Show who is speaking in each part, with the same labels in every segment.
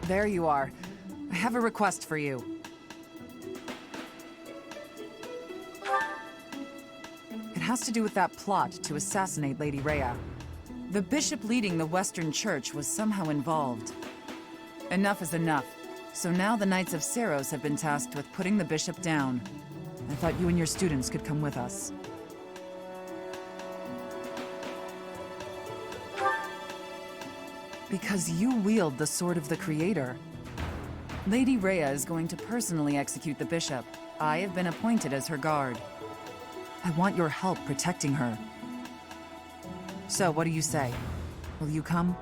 Speaker 1: There you are. I have a request for you. It has to do with that plot to assassinate Lady Rhea. The bishop leading the Western Church was somehow involved. Enough is enough. So now the Knights of Seiros have been tasked with putting the bishop down. I thought you and your students could come with us. Because you wield the Sword of the Creator. Lady Rhea is going to personally execute the bishop. I have been appointed as her guard. I want your help protecting her. So, what do you say? Will you come?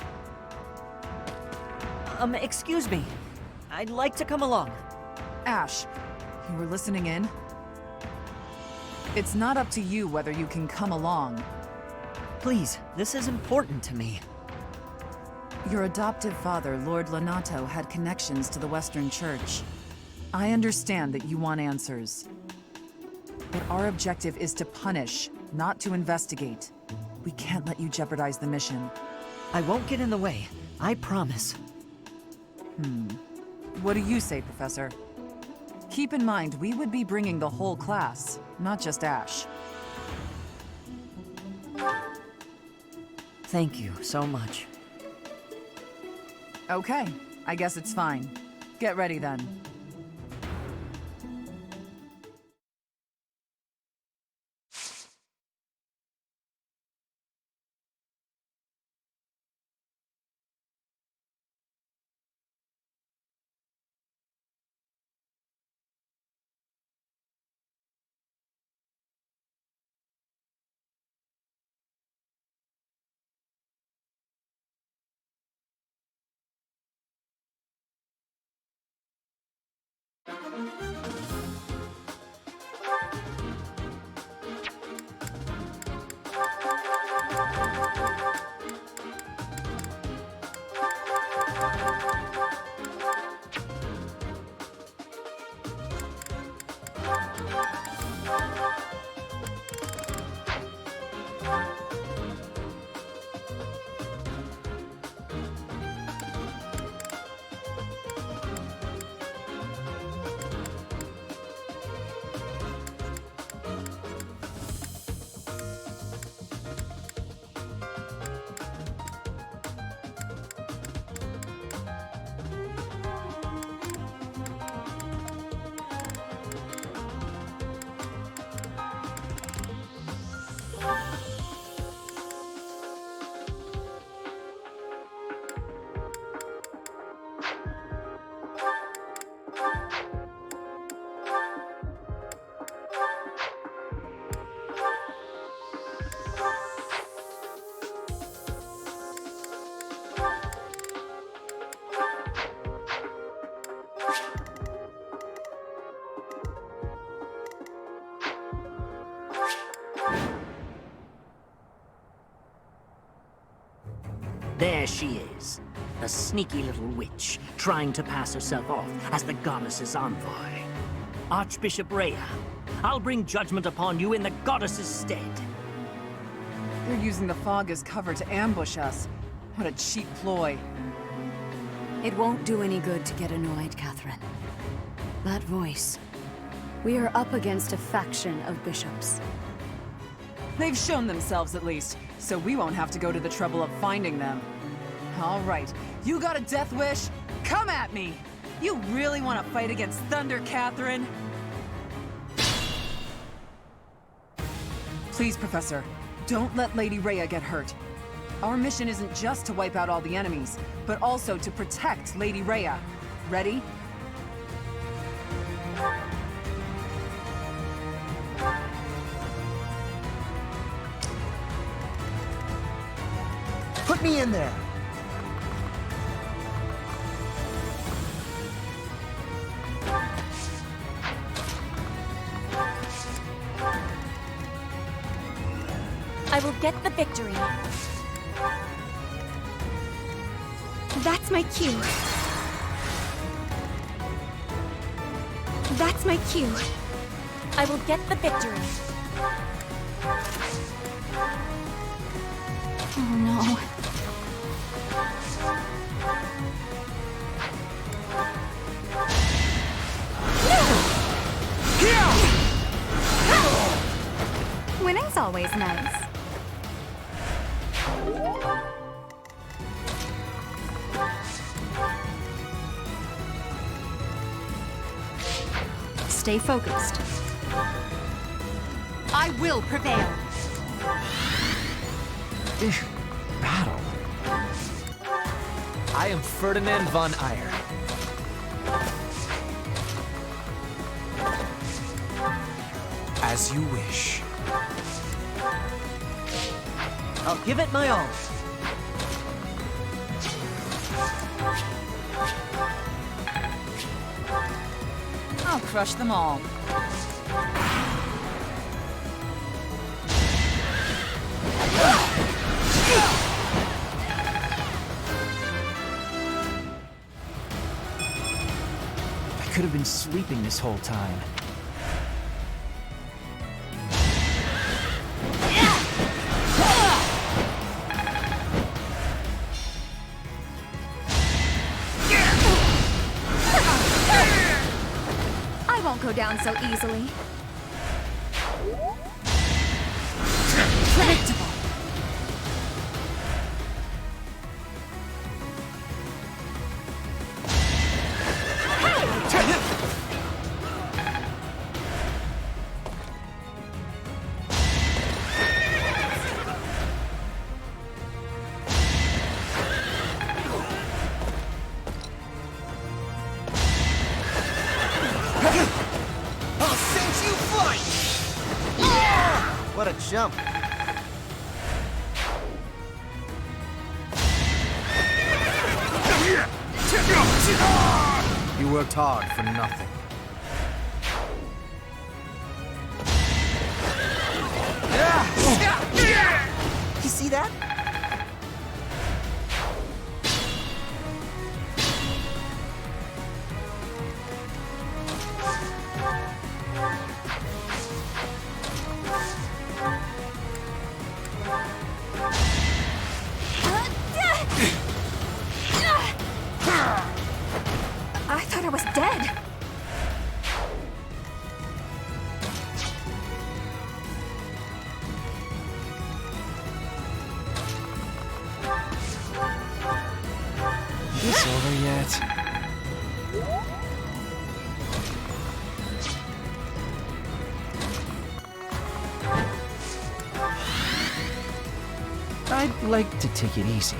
Speaker 2: Excuse me. I'd like to come along.
Speaker 1: Ash, you were listening in? It's not up to you whether you can come along.
Speaker 2: Please, this is important to me.
Speaker 1: Your adoptive father, Lord Lonato, had connections to the Western Church. I understand that you want answers. But our objective is to punish, not to investigate. We can't let you jeopardize the mission.
Speaker 2: I won't get in the way. I promise.
Speaker 1: What do you say, Professor? Keep in mind, we would be bringing the whole class, not just Ash.
Speaker 2: Thank you so much.
Speaker 1: Okay, I guess it's fine. Get ready then.
Speaker 3: There she is, a sneaky little witch, trying to pass herself off as the goddess's envoy. Archbishop Rhea, I'll bring judgment upon you in the goddess's stead.
Speaker 1: They're using the fog as cover to ambush us. What a cheap ploy.
Speaker 4: It won't do any good to get annoyed, Catherine. That voice. We are up against a faction of bishops.
Speaker 1: They've shown themselves at least, so we won't have to go to the trouble of finding them. All right, you got a death wish? Come at me! You really want to fight against Thunder, Catherine? Please, Professor, don't let Lady Rhea get hurt. Our mission isn't just to wipe out all the enemies, but also to protect Lady Rhea. Ready?
Speaker 5: Put me in there!
Speaker 6: I will get the victory. That's my cue. That's my cue. I will get the victory. Oh no. always nice.
Speaker 4: Stay focused.
Speaker 6: I will prevail.
Speaker 5: Battle. I am Ferdinand von Eyre. As you wish.
Speaker 2: I'll give it my all.
Speaker 1: I'll crush them all.
Speaker 5: I could have been sleeping this whole time.
Speaker 6: I won't go down so easily.
Speaker 1: Predictable.
Speaker 7: I'll send you flying! What a jump.
Speaker 5: You worked hard for nothing.
Speaker 7: You see that?
Speaker 6: I thought I was dead.
Speaker 5: This over yet? I'd like to take it easy.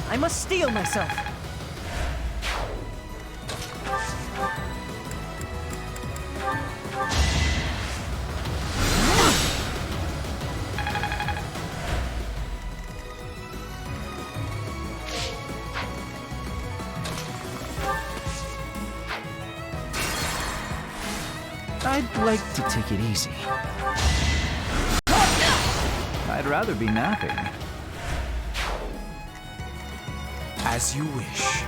Speaker 2: I must steel myself.
Speaker 5: I'd like to take it easy. I'd rather be napping. As you wish.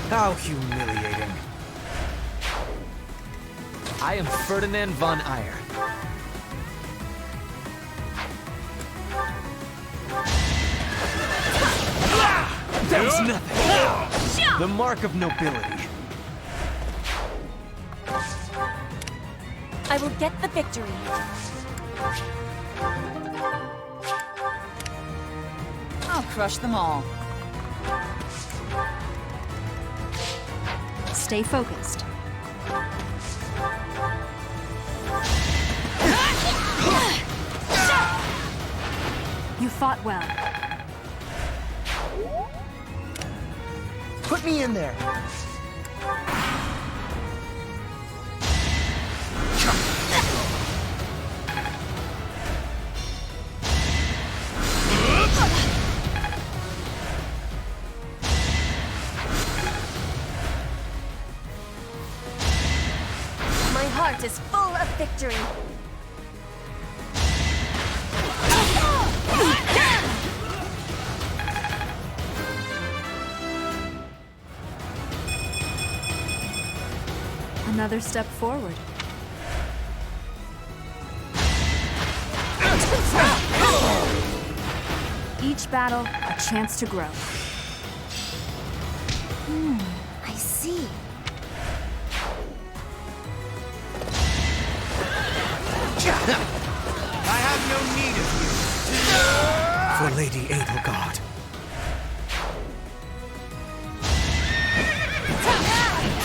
Speaker 5: How humiliating. I am Ferdinand von Eyre. That was nothing. The mark of nobility.
Speaker 6: I will get the victory.
Speaker 1: I'll crush them all.
Speaker 4: Stay focused. You fought well.
Speaker 7: Put me in there.
Speaker 6: My heart is full of victory.
Speaker 4: Another step forward. Each battle, a chance to grow.
Speaker 6: I see.
Speaker 5: I have no need of you. For Lady Edelgard.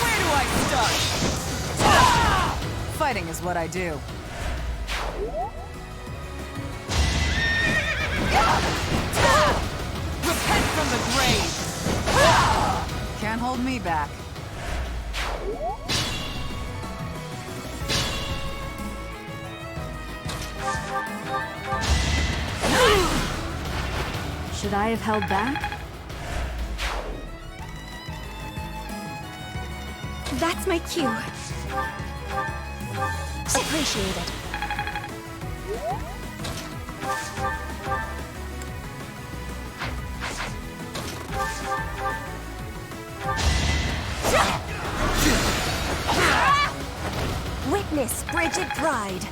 Speaker 1: Where do I start? Fighting is what I do. Repent from the grave! Can't hold me back.
Speaker 4: Should I have held back?
Speaker 6: That's my cue. Appreciate it. Witness frigid pride.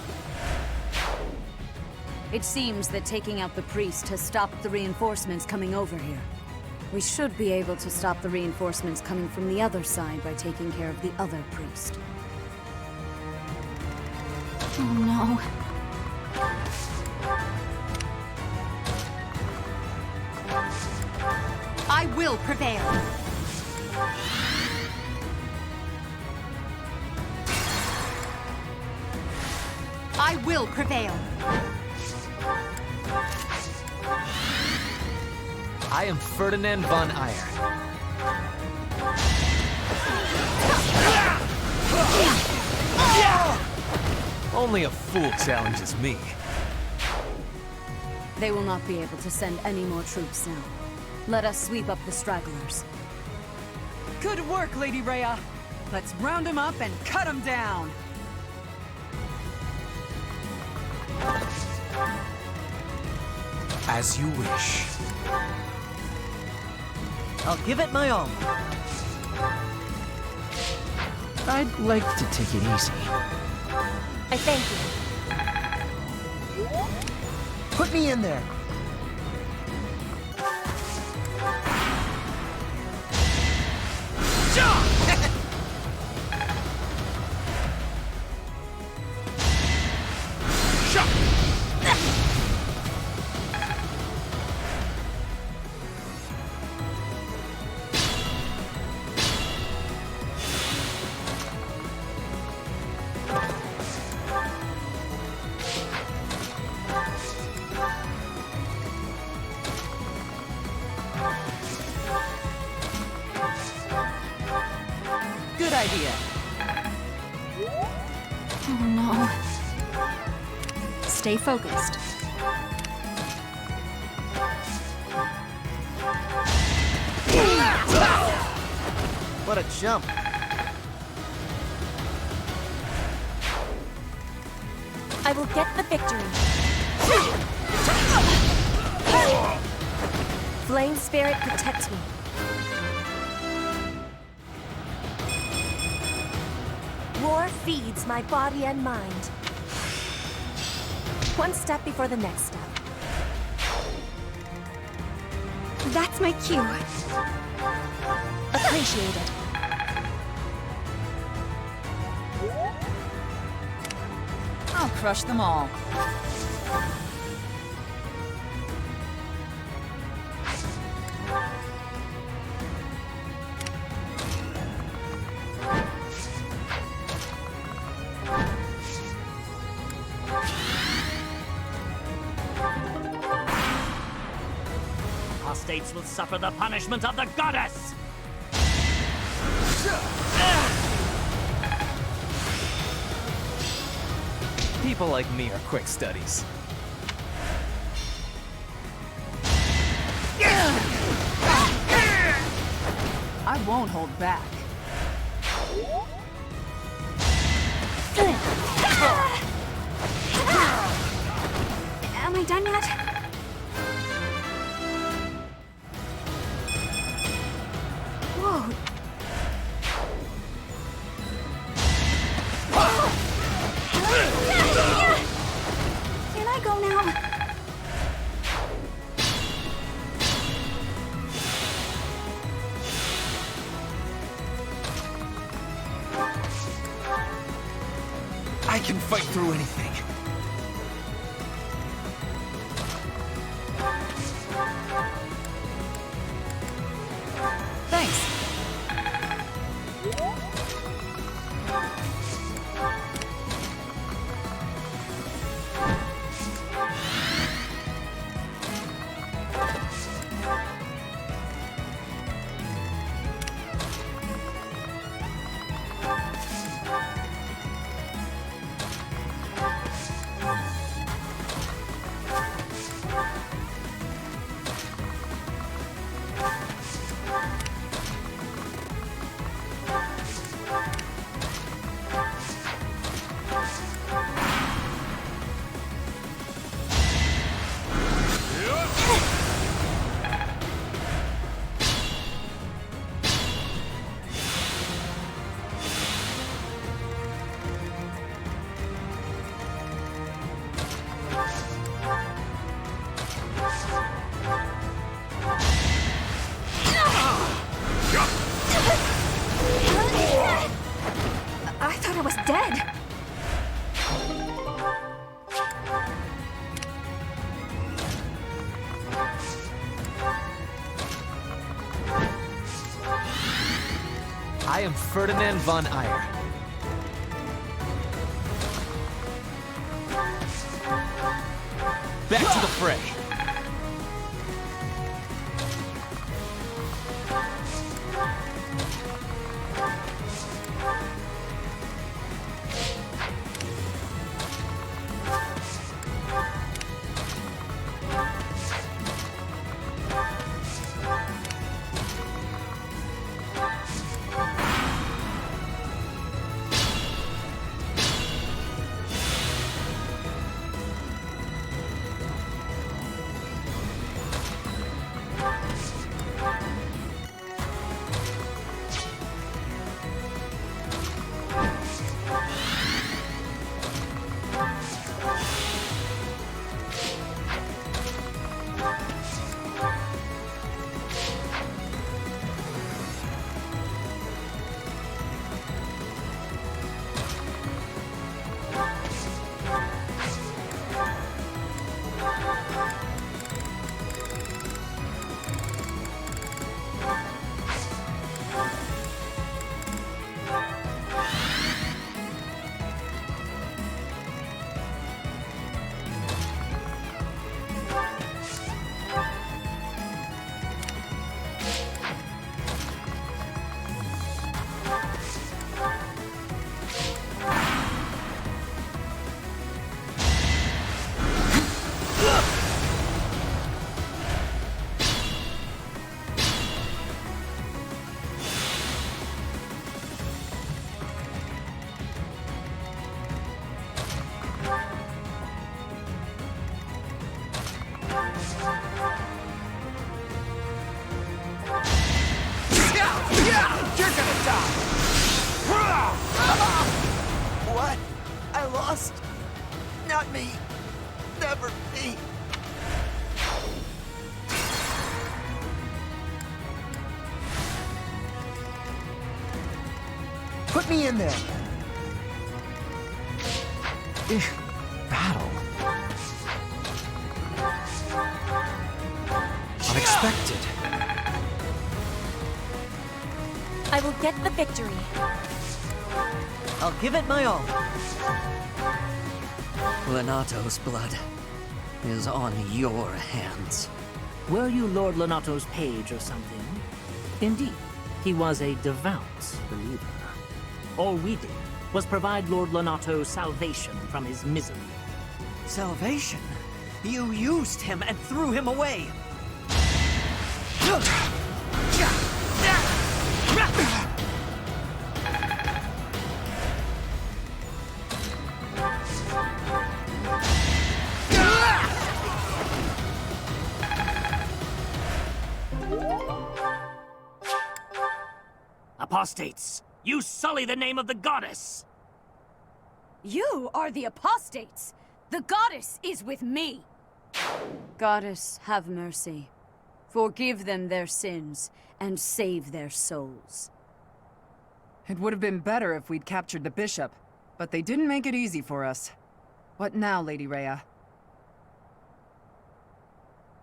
Speaker 4: It seems that taking out the priest has stopped the reinforcements coming over here. We should be able to stop the reinforcements coming from the other side by taking care of the other priest. Oh no.
Speaker 6: I will prevail. I will prevail.
Speaker 5: I am Ferdinand von Eyre. Only a fool challenges me.
Speaker 4: They will not be able to send any more troops now. Let us sweep up the stragglers.
Speaker 1: Good work, Lady Rhea. Let's round them up and cut them down.
Speaker 5: As you wish.
Speaker 2: I'll give it my all.
Speaker 5: I'd like to take it easy.
Speaker 6: I thank you.
Speaker 7: Put me in there.
Speaker 1: Good idea.
Speaker 4: Oh no. Stay focused.
Speaker 7: What a jump.
Speaker 6: I will get the victory. Flame spirit protect me. War feeds my body and mind. One step before the next step. That's my cue. Appreciate it.
Speaker 1: I'll crush them all.
Speaker 3: Apostates will suffer the punishment of the goddess!
Speaker 5: People like me are quick studies.
Speaker 1: I won't hold back.
Speaker 6: Am I done yet? Whoa. Can I go now?
Speaker 5: I can fight through anything.
Speaker 1: Thanks.
Speaker 6: I thought I was dead.
Speaker 5: I am Ferdinand von Eyre. Back to the fray.
Speaker 7: You're gonna die! What? I lost? Not me. Never me. Put me in there.
Speaker 5: Battle. Unexpected.
Speaker 6: I will get the victory.
Speaker 2: I'll give it my all. Lenato's blood is on your hands.
Speaker 3: Were you Lord Lenato's page or something? Indeed, he was a devout believer. All we did was provide Lord Lenato salvation from his misery.
Speaker 2: Salvation? You used him and threw him away.
Speaker 3: Apostates! You sully the name of the goddess!
Speaker 4: You are the apostates! The goddess is with me! Goddess, have mercy. Forgive them their sins, and save their souls.
Speaker 1: It would have been better if we'd captured the bishop, But they didn't make it easy for us. What now, Lady Rhea?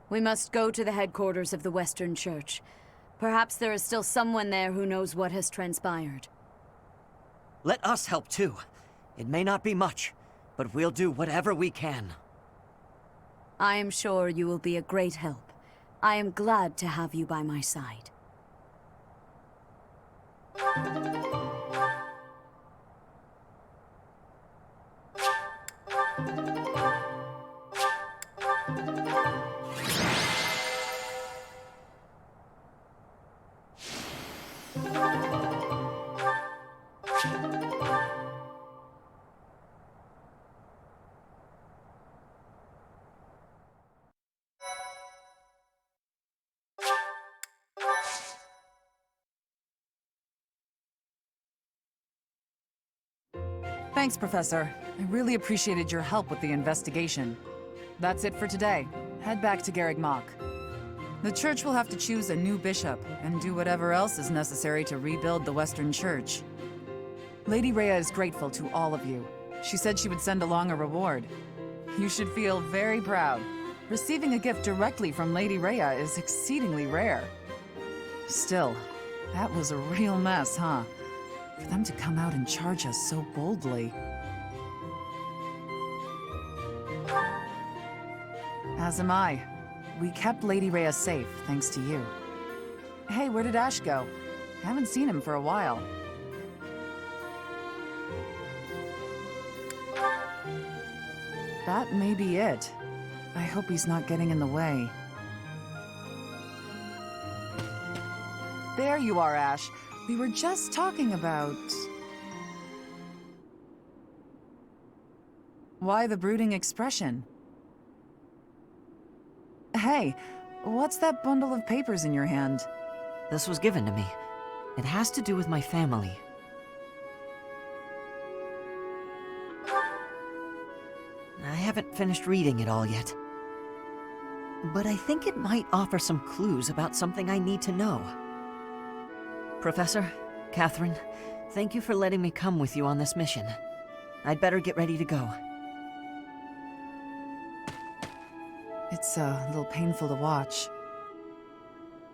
Speaker 4: We must go to the headquarters of the Western Church. Perhaps there is still someone there who knows what has transpired.
Speaker 2: Let us help too. It may not be much, but we'll do whatever we can.
Speaker 4: I am sure you will be a great help. I am glad to have you by my side.
Speaker 1: Thanks, Professor. I really appreciated your help with the investigation. That's it for today. Head back to Garreg Mach. The Church will have to choose a new bishop and do whatever else is necessary to rebuild the Western Church. Lady Rhea is grateful to all of you. She said she would send along a reward. You should feel very proud. Receiving a gift directly from Lady Rhea is exceedingly rare. Still, that was a real mess, huh? For them to come out and charge us so boldly. As am I. We kept Lady Rhea safe, thanks to you. Hey, where did Ash go? Haven't seen him for a while. That may be it. I hope he's not getting in the way. There you are, Ash. We were just talking about... Why the brooding expression? Hey, what's that bundle of papers in your hand?
Speaker 2: This was given to me. It has to do with my family. I haven't finished reading it all yet. But I think it might offer some clues about something I need to know. Professor, Catherine, thank you for letting me come with you on this mission. I'd better get ready to go.
Speaker 1: It's a little painful to watch.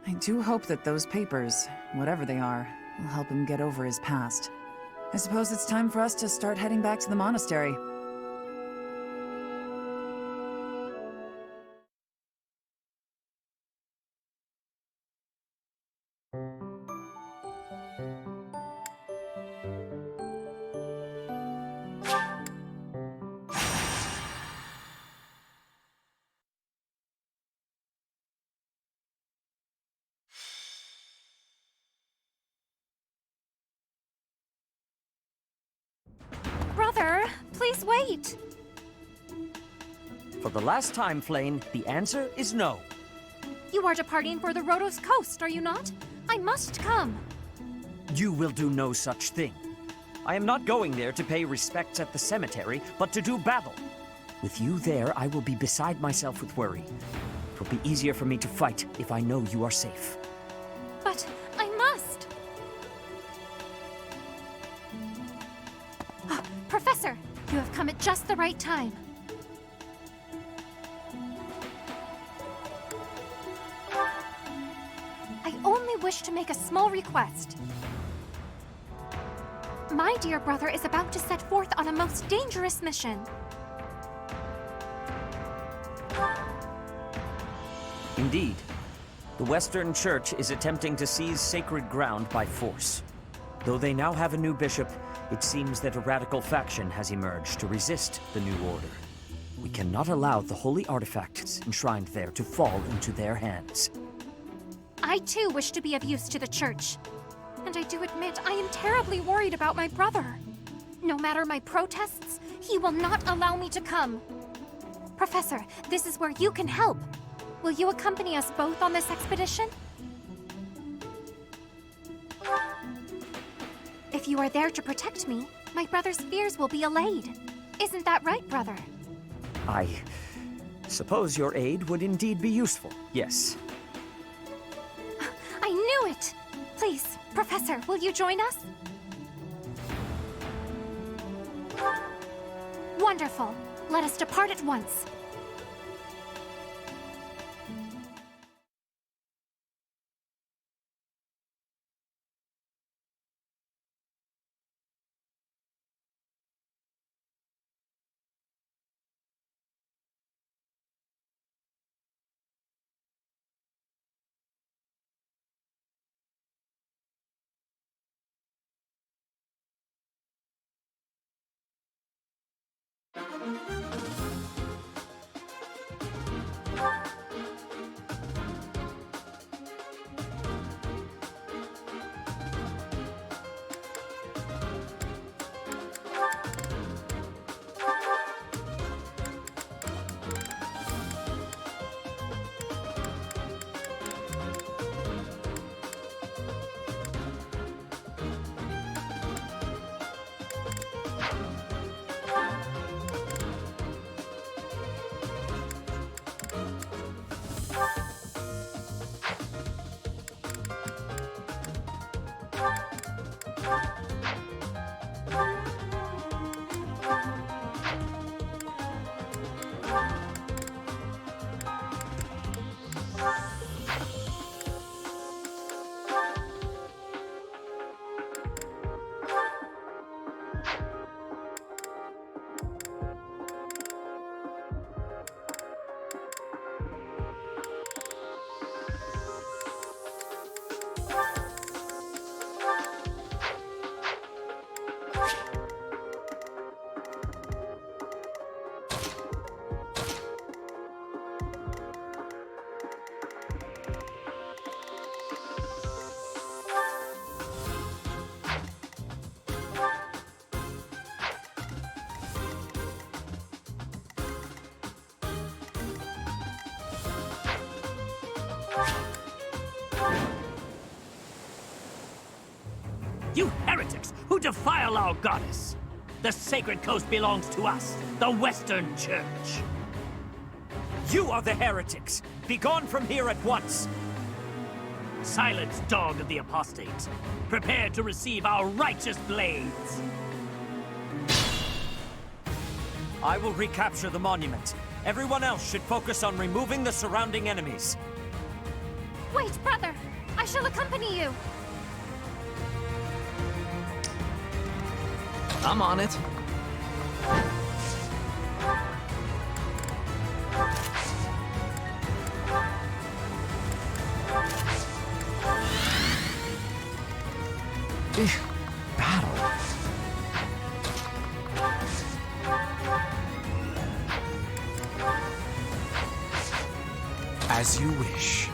Speaker 1: I do hope that those papers, whatever they are, will help him get over his past. I suppose it's time for us to start heading back to the monastery.
Speaker 6: Brother, please wait!
Speaker 3: For the last time, Flane, the answer is no.
Speaker 6: You are departing for the Rhodos coast, are you not? I must come.
Speaker 3: You will do no such thing. I am not going there to pay respects at the cemetery, but to do battle. With you there, I will be beside myself with worry. It will be easier for me to fight if I know you are safe.
Speaker 6: But I must! Professor, you have come at just the right time. I only wish to make a small request. My dear brother is about to set forth on a most dangerous mission.
Speaker 3: Indeed. The Western Church is attempting to seize sacred ground by force. Though they now have a new bishop, it seems that a radical faction has emerged to resist the new order. We cannot allow the holy artifacts enshrined there to fall into their hands.
Speaker 6: I too wish to be of use to the Church. And I do admit I am terribly worried about my brother. No matter my protests, he will not allow me to come. Professor, this is where you can help. Will you accompany us both on this expedition? If you are there to protect me, my brother's fears will be allayed. Isn't that right, brother?
Speaker 3: I suppose your aid would indeed be useful, yes.
Speaker 6: I knew it! Please, Professor, will you join us? Wonderful. Let us depart at once.
Speaker 3: You heretics who defile our goddess! The sacred coast belongs to us, the Western Church.
Speaker 5: You are the heretics! Begone from here at once!
Speaker 3: Silence, dog of the apostates. Prepare to receive our righteous blades.
Speaker 5: I will recapture the monument. Everyone else should focus on removing the surrounding enemies.
Speaker 6: Wait, brother! I shall accompany you!
Speaker 5: I'm on it. Battle. As you wish.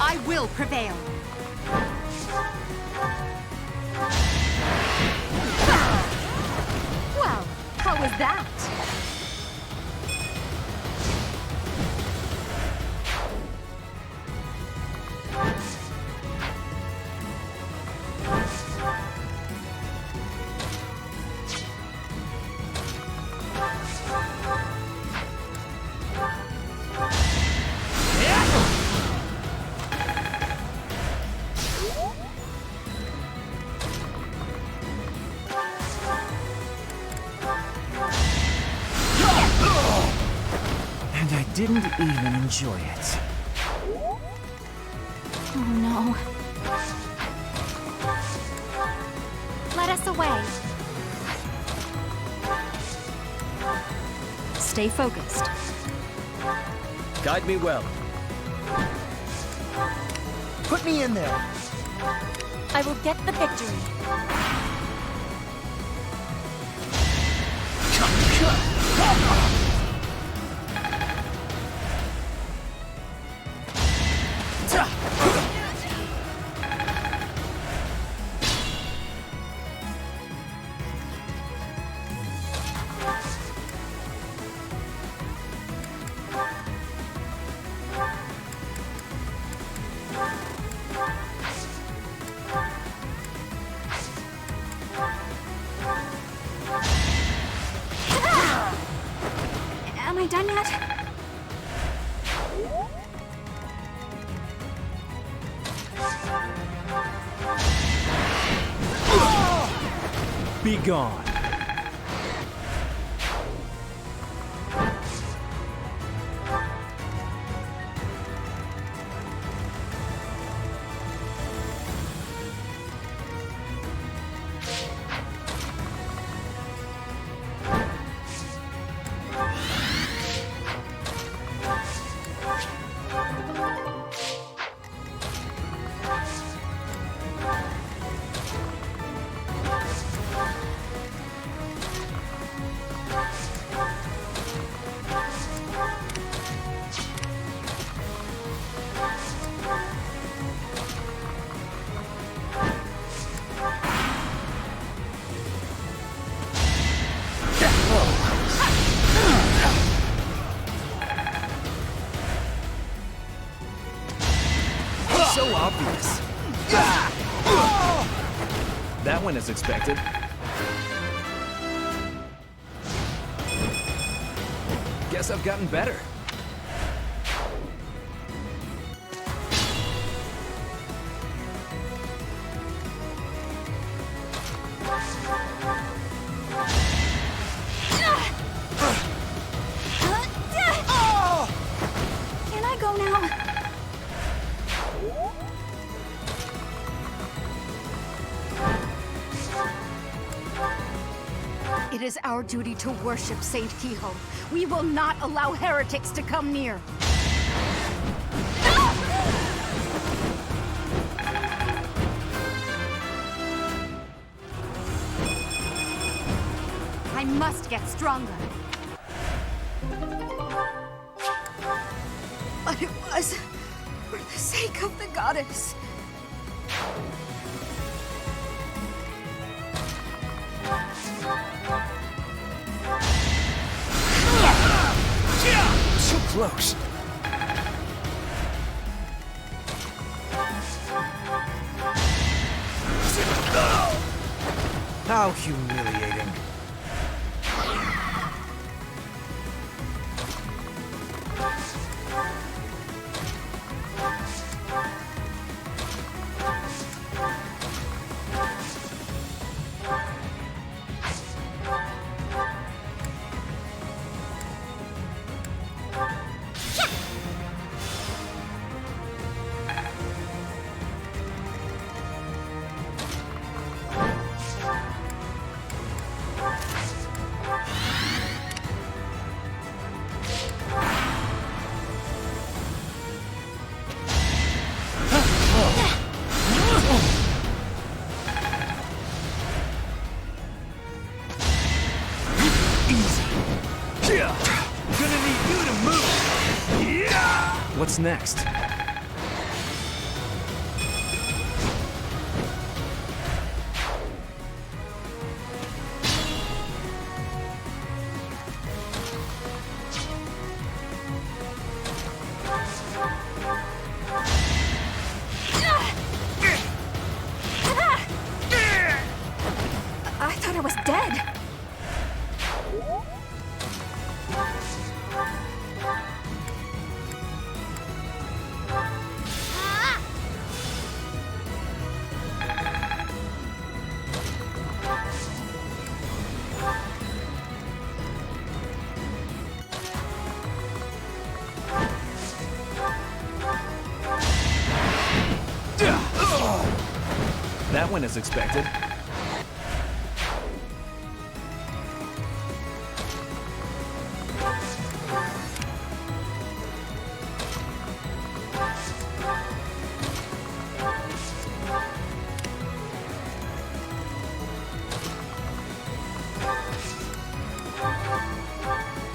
Speaker 4: I will prevail. Well, how was that?
Speaker 5: And I didn't even enjoy it.
Speaker 6: Oh no. Let us away.
Speaker 4: Stay focused.
Speaker 5: Guide me well.
Speaker 7: Put me in there.
Speaker 6: I will get the victory.
Speaker 5: be gone.
Speaker 8: So obvious. That went as expected. Guess I've gotten better.
Speaker 4: Can I go now? It is our duty to worship Saint Kehoe. We will not allow heretics to come near. I must get stronger. But it was for the sake of the goddess.
Speaker 8: So close.
Speaker 7: How humiliating.
Speaker 8: What's next?
Speaker 4: I thought I was dead.
Speaker 8: That went as expected.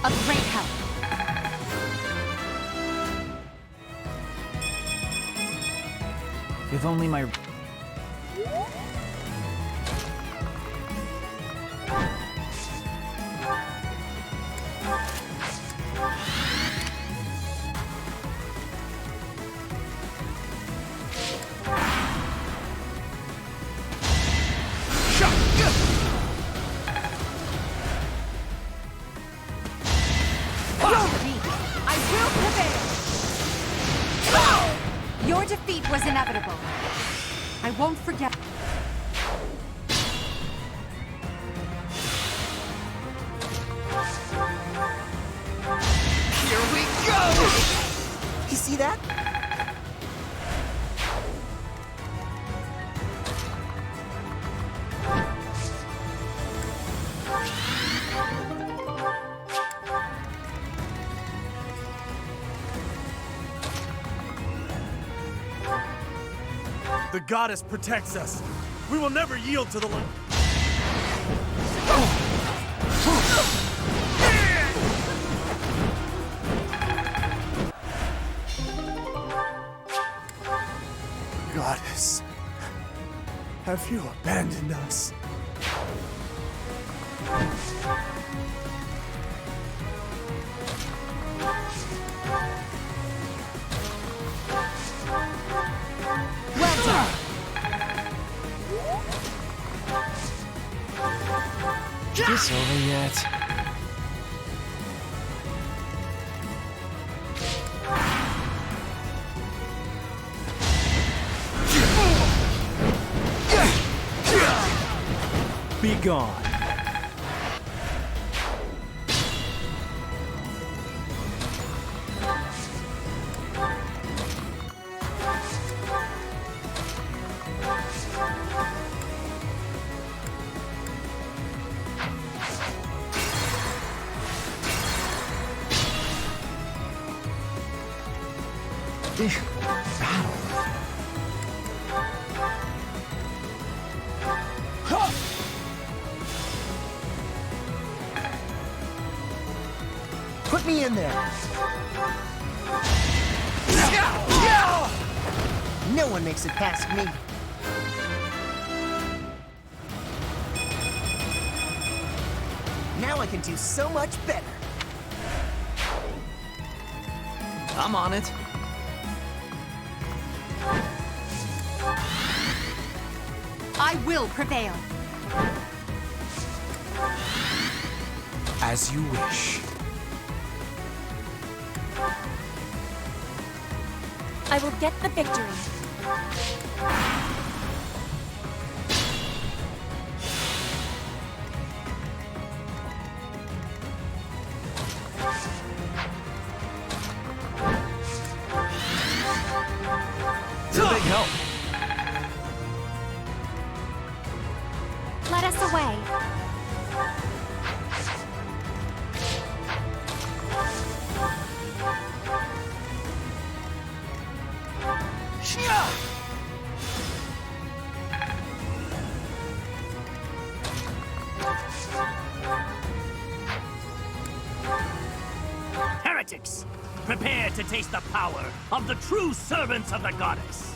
Speaker 4: A great help.
Speaker 8: If only my...
Speaker 4: Your defeat was inevitable. I won't forget.
Speaker 2: see that?
Speaker 7: The goddess protects us. We will never yield to the light. Goddess, have you abandoned us?
Speaker 8: This over yet? Be gone. This battle.
Speaker 2: Put me in there. No one makes it past me. Now I can do so much better.
Speaker 8: I'm on it.
Speaker 9: I will prevail.
Speaker 7: As you wish.
Speaker 6: I will get the victory.
Speaker 8: It's a big help.
Speaker 6: Let us away.
Speaker 3: Heretics, prepare to taste the power of the true servants of the goddess.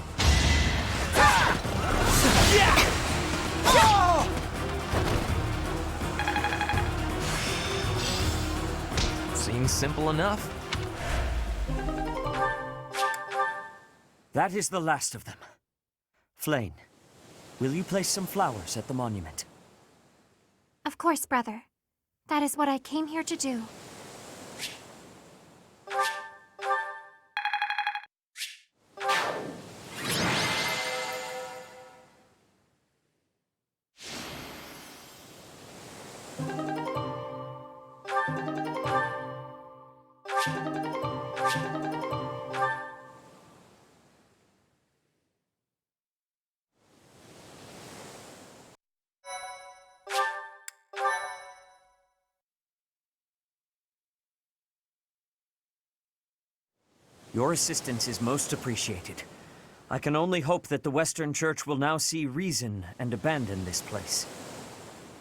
Speaker 8: Seems simple enough.
Speaker 5: That is the last of them. Flane, will you place some flowers at the monument?
Speaker 6: Of course, brother. That is what I came here to do.
Speaker 5: Your assistance is most appreciated. I can only hope that the Western Church will now see reason and abandon this place.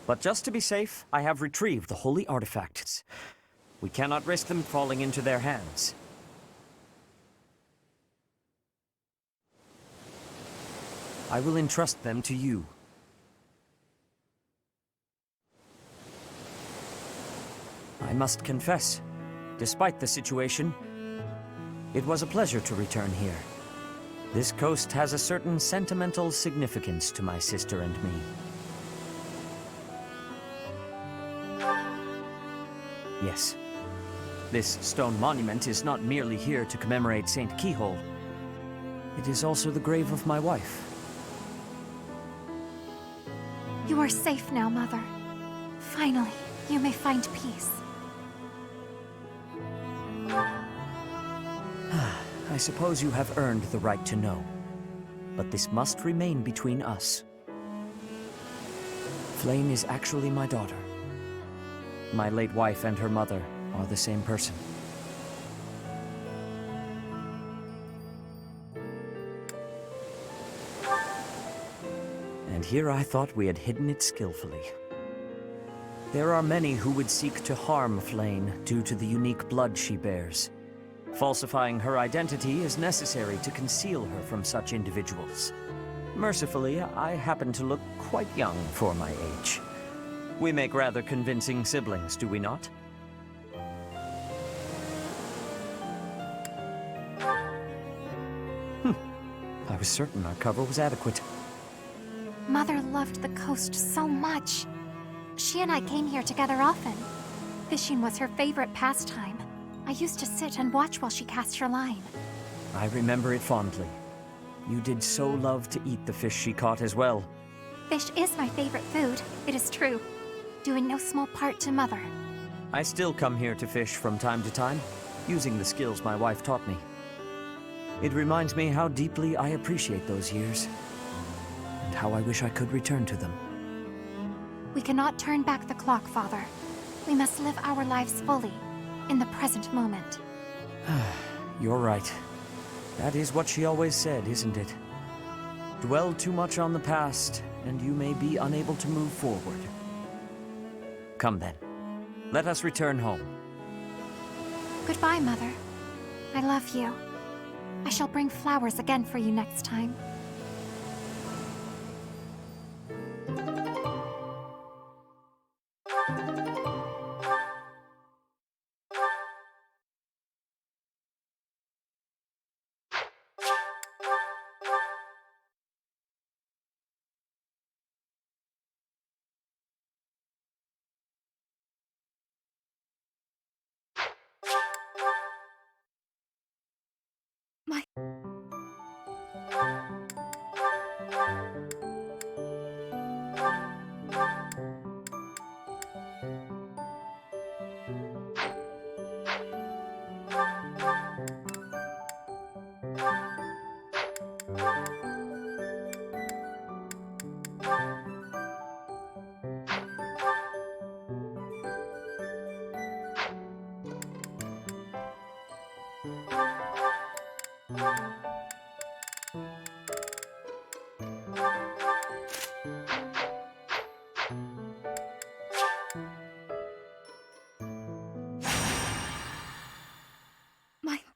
Speaker 5: But just to be safe, I have retrieved the holy artifacts. We cannot risk them falling into their hands. I will entrust them to you. I must confess, despite the situation, it was a pleasure to return here. This coast has a certain sentimental significance to my sister and me. Yes, this stone monument is not merely here to commemorate Saint Keyhole. It is also the grave of my wife.
Speaker 6: You are safe now, Mother. Finally, you may find peace.
Speaker 5: I suppose you have earned the right to know. But this must remain between us. Flame is actually my daughter. My late wife and her mother are the same person. And here I thought we had hidden it skillfully. There are many who would seek to harm Flame due to the unique blood she bears. Falsifying her identity is necessary to conceal her from such individuals. Mercifully, I happen to look quite young for my age. We make rather convincing siblings, do we not? I was certain our cover was adequate.
Speaker 6: Mother loved the coast so much. She and I came here together often. Fishing was her favorite pastime. I used to sit and watch while she cast her line.
Speaker 5: I remember it fondly. You did so love to eat the fish she caught as well.
Speaker 6: Fish is my favorite food, it is true. Due in no small part to Mother.
Speaker 5: I still come here to fish from time to time, using the skills my wife taught me. It reminds me how deeply I appreciate those years, and how I wish I could return to them.
Speaker 6: We cannot turn back the clock, Father. We must live our lives fully, in the present moment.
Speaker 5: You're right. That is what she always said, isn't it? Dwell too much on the past, and you may be unable to move forward. Come then. Let us return home.
Speaker 6: Goodbye, Mother. I love you. I shall bring flowers again for you next time. My...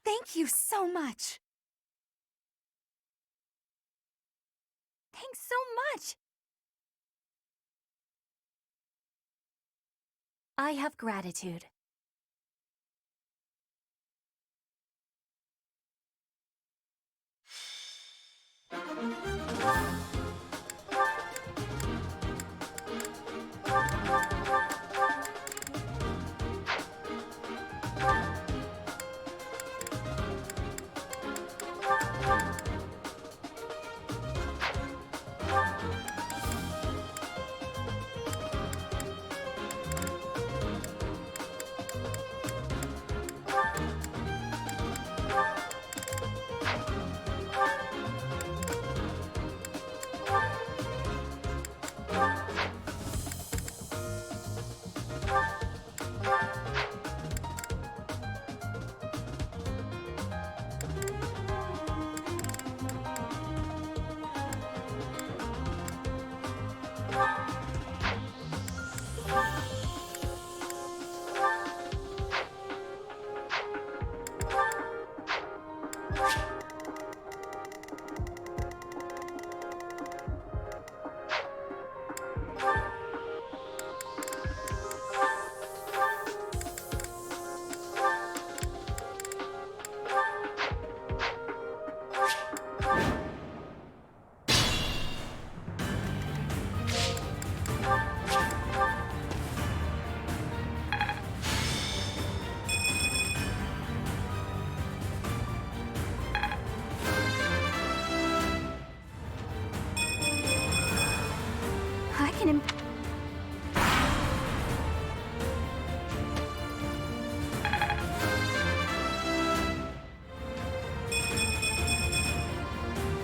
Speaker 6: Thank you so much. Thanks so much. I have gratitude.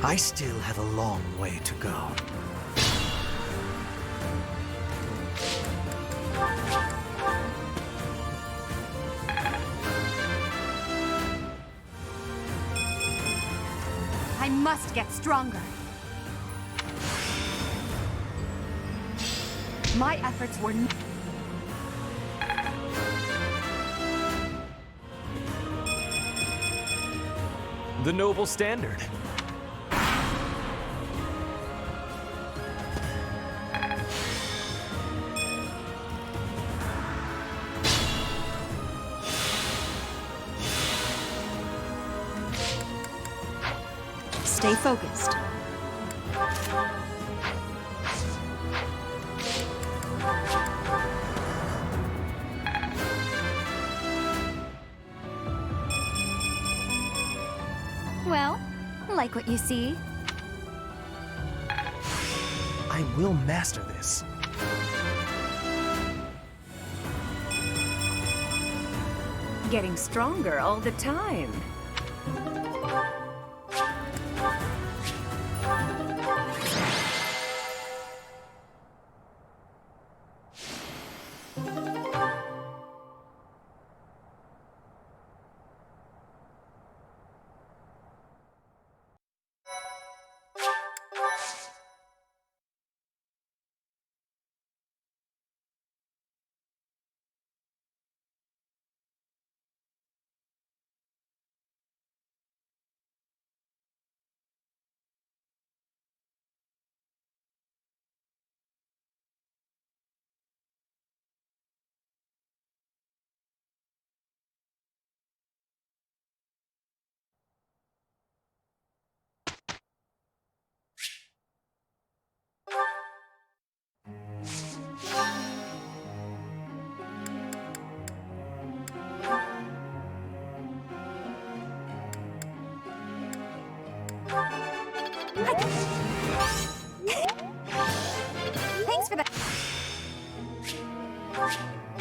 Speaker 7: I still have a long way to go.
Speaker 9: I must get stronger. My efforts were
Speaker 8: The noble standard.
Speaker 4: Stay focused.
Speaker 6: Well, like what you see.
Speaker 7: I will master this.
Speaker 10: Getting stronger all the time.
Speaker 9: Thanks for that.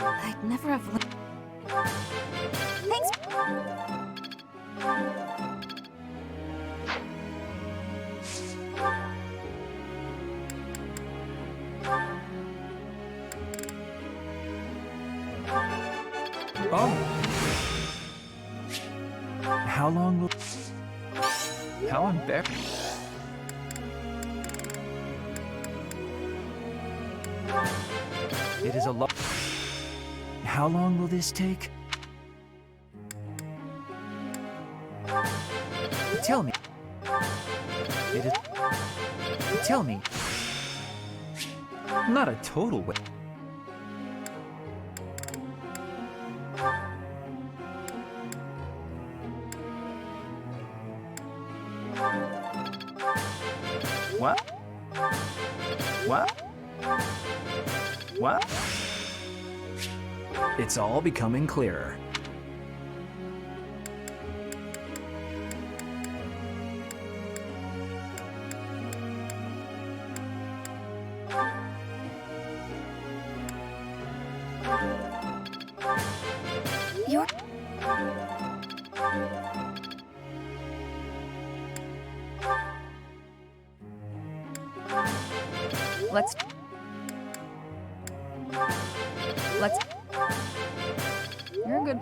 Speaker 4: I'd never have.
Speaker 9: Thanks.
Speaker 8: Oh. How long will... How embarrassing. It is a lot. How long will this take? Tell me. It is... Tell me. Not a total way. What? What? What? It's all becoming clearer.
Speaker 4: You're.
Speaker 10: Let's... You're good.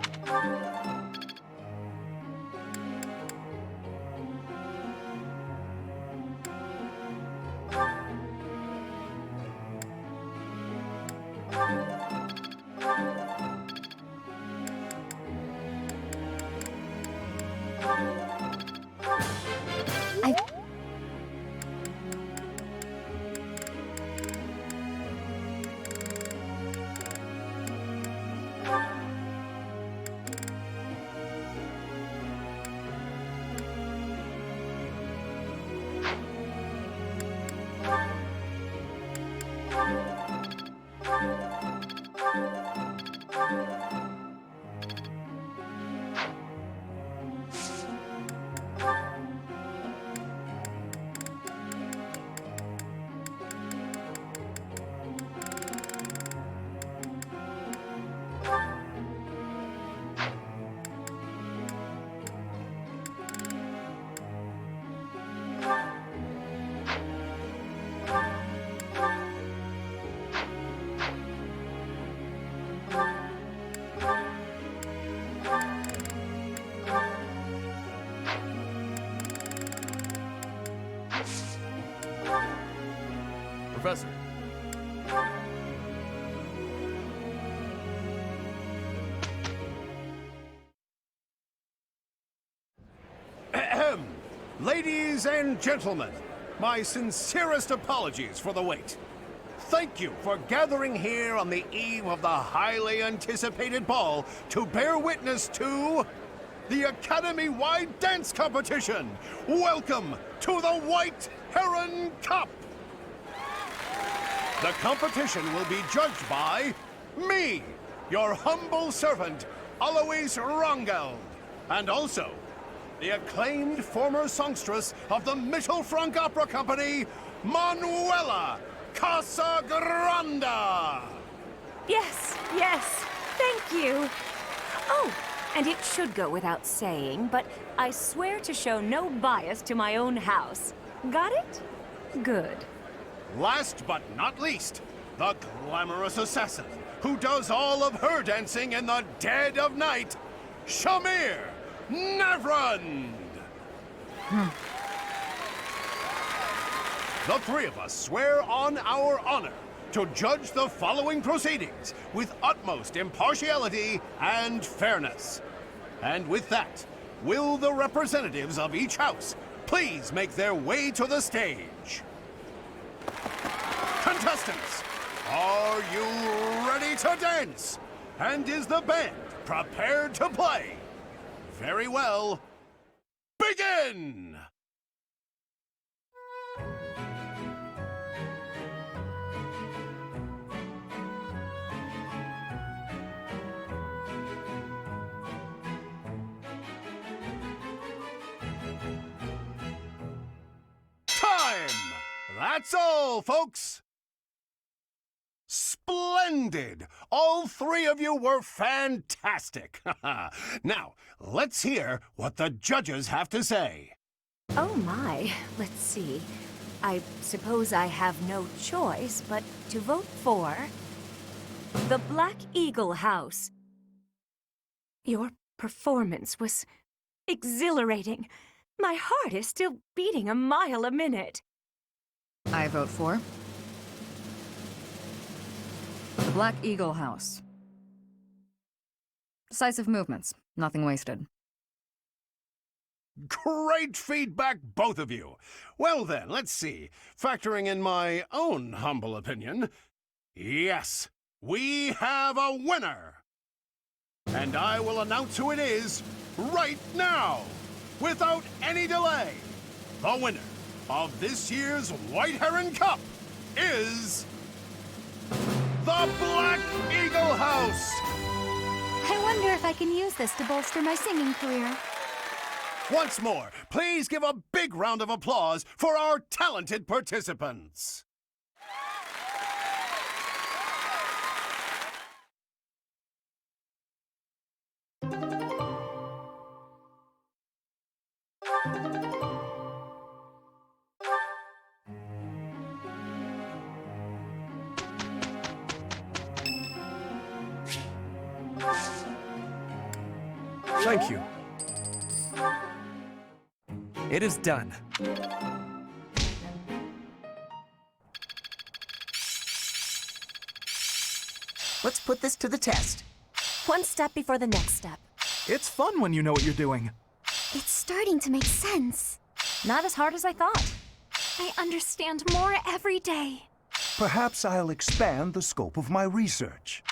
Speaker 7: Professor. Ahem. Ladies and gentlemen, my sincerest apologies for the wait. Thank you for gathering here on the eve of the highly anticipated ball to bear witness to the Academy-wide dance competition. Welcome to the White Heron Cup. The competition will be judged by me, your humble servant, Alois Rangeld, and also the acclaimed former songstress of the Mittelfrank Opera Company, Manuela Casagranda!
Speaker 10: Yes, thank you. Oh, and it should go without saying, but I swear to show no bias to my own house. Got it? Good.
Speaker 7: Last but not least, the glamorous assassin who does all of her dancing in the dead of night, Shamir Navrand! The three of us swear on our honor to judge the following proceedings with utmost impartiality and fairness. And with that, will the representatives of each house please make their way to the stage? Contestants, are you ready to dance? And is the band prepared to play? Very well. Begin! Time! That's all, folks! Splendid! All three of you were fantastic! Now, let's hear what the judges have to say.
Speaker 10: Oh my, let's see. I suppose I have no choice but to vote for the Black Eagle House. Your performance was exhilarating. My heart is still beating a mile a minute.
Speaker 1: I vote for the Black Eagle House. Decisive movements, nothing wasted.
Speaker 7: Great feedback, both of you. Well then, let's see. Factoring in my own humble opinion, yes, we have a winner. And I will announce who it is right now, without any delay. The winner of this year's White Heron Cup is the Black Eagle House.
Speaker 6: I wonder if I can use this to bolster my singing career.
Speaker 7: Once more, please give a big round of applause for our talented participants.
Speaker 8: Thank you. It is done.
Speaker 2: Let's put this to the test.
Speaker 10: One step before the next step.
Speaker 8: It's fun when you know what you're doing.
Speaker 6: It's starting to make sense.
Speaker 10: Not as hard as I thought.
Speaker 6: I understand more every day.
Speaker 11: Perhaps I'll expand the scope of my research.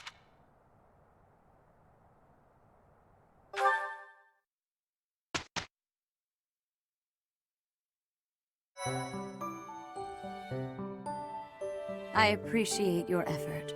Speaker 4: I appreciate your effort.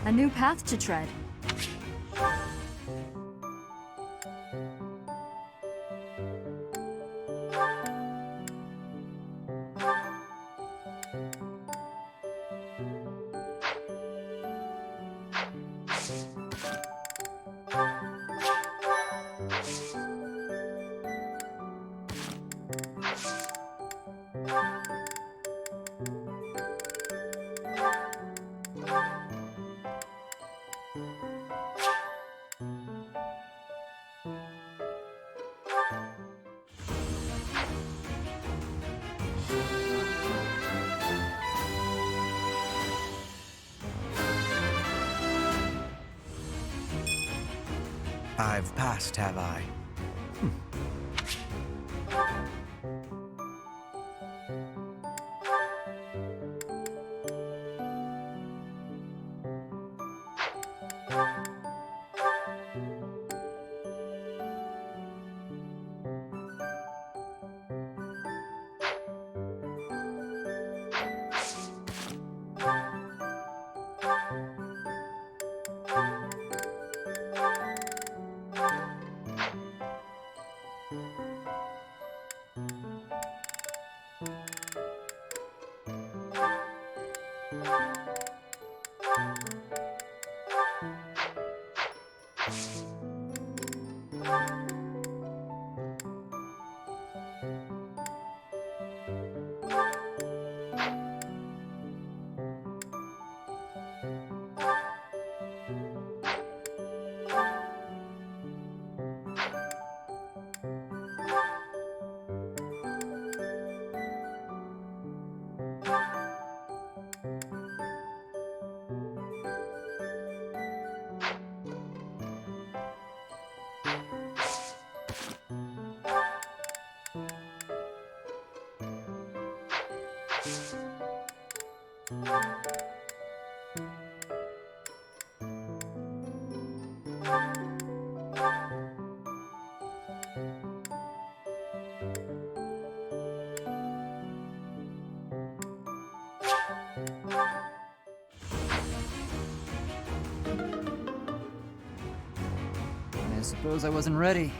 Speaker 4: A new path to tread.
Speaker 8: I've passed, have I?
Speaker 12: I suppose I wasn't ready.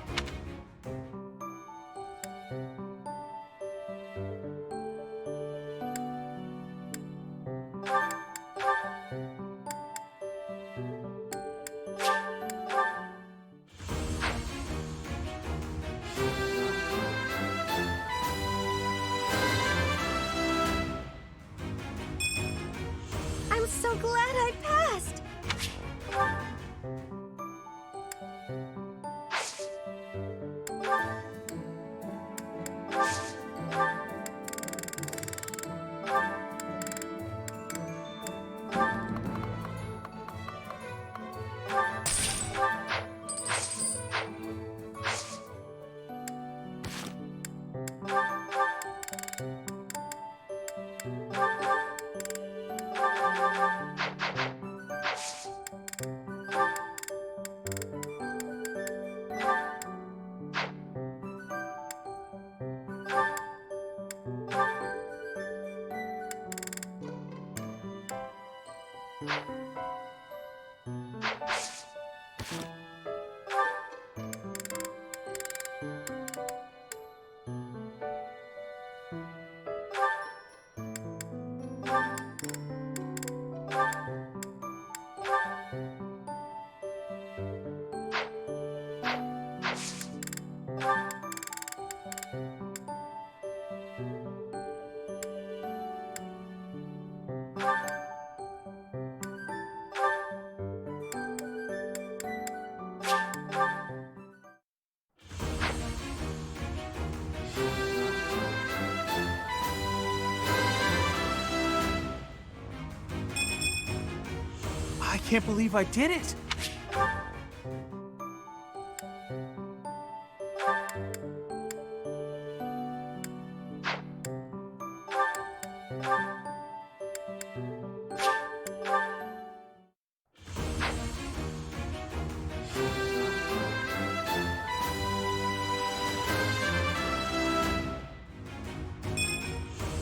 Speaker 10: I'm so glad I passed!
Speaker 8: I can't believe I did it!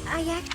Speaker 10: I act...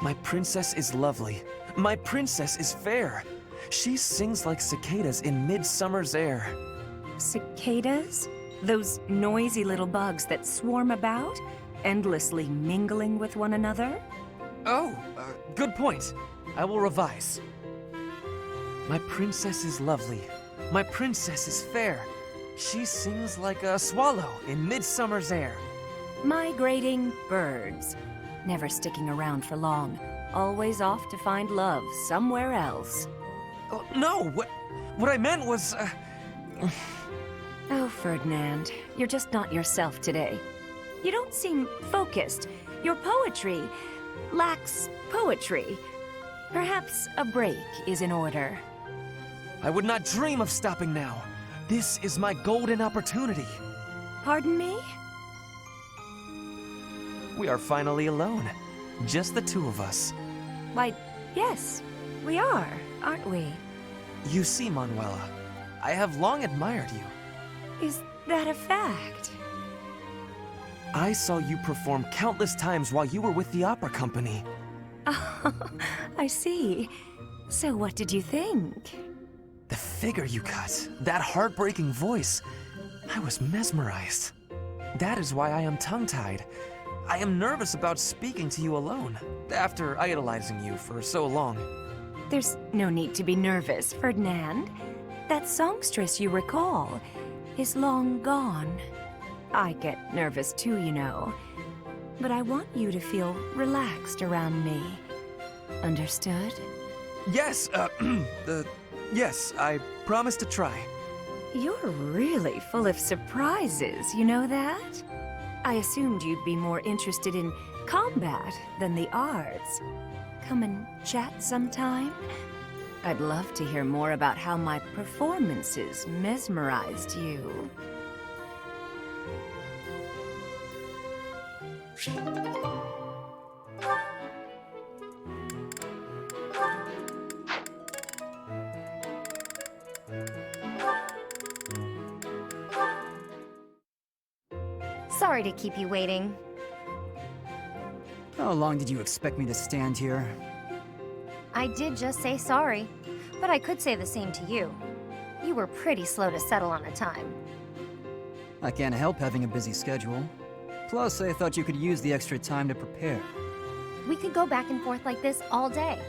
Speaker 5: My princess is lovely. My princess is fair. She sings like cicadas in midsummer's air.
Speaker 10: Cicadas? Those noisy little bugs that swarm about, endlessly mingling with one another?
Speaker 5: Oh, good point. I will revise. My princess is lovely. My princess is fair. She sings like a swallow in midsummer's air.
Speaker 10: Migrating birds. Never sticking around for long. Always off to find love somewhere else.
Speaker 5: Oh, no, what I meant was,
Speaker 10: Oh, Ferdinand, you're just not yourself today. You don't seem focused. Your poetry lacks poetry. Perhaps a break is in order.
Speaker 5: I would not dream of stopping now. This is my golden opportunity.
Speaker 10: Pardon me?
Speaker 5: We are finally alone. Just the two of us.
Speaker 10: Why, yes, we are, aren't we?
Speaker 5: You see, Manuela, I have long admired you.
Speaker 10: Is that a fact?
Speaker 5: I saw you perform countless times while you were with the opera company.
Speaker 10: Oh, I see. So what did you think?
Speaker 5: The figure you cut, that heartbreaking voice, I was mesmerized. That is why I am tongue-tied. I am nervous about speaking to you alone, after idolizing you for so long.
Speaker 10: There's no need to be nervous, Ferdinand. That songstress you recall is long gone. I get nervous too, you know. But I want you to feel relaxed around me. Understood?
Speaker 5: Yes, yes, I promise to try.
Speaker 10: You're really full of surprises, you know that? I assumed you'd be more interested in combat than the arts. Come and chat sometime? I'd love to hear more about how my performances mesmerized you.
Speaker 9: Sorry to keep you waiting.
Speaker 12: How long did you expect me to stand here?
Speaker 9: I did just say sorry, but I could say the same to you. You were pretty slow to settle on a time.
Speaker 12: I can't help having a busy schedule. Plus, I thought you could use the extra time to prepare.
Speaker 9: We could go back and forth like this all day.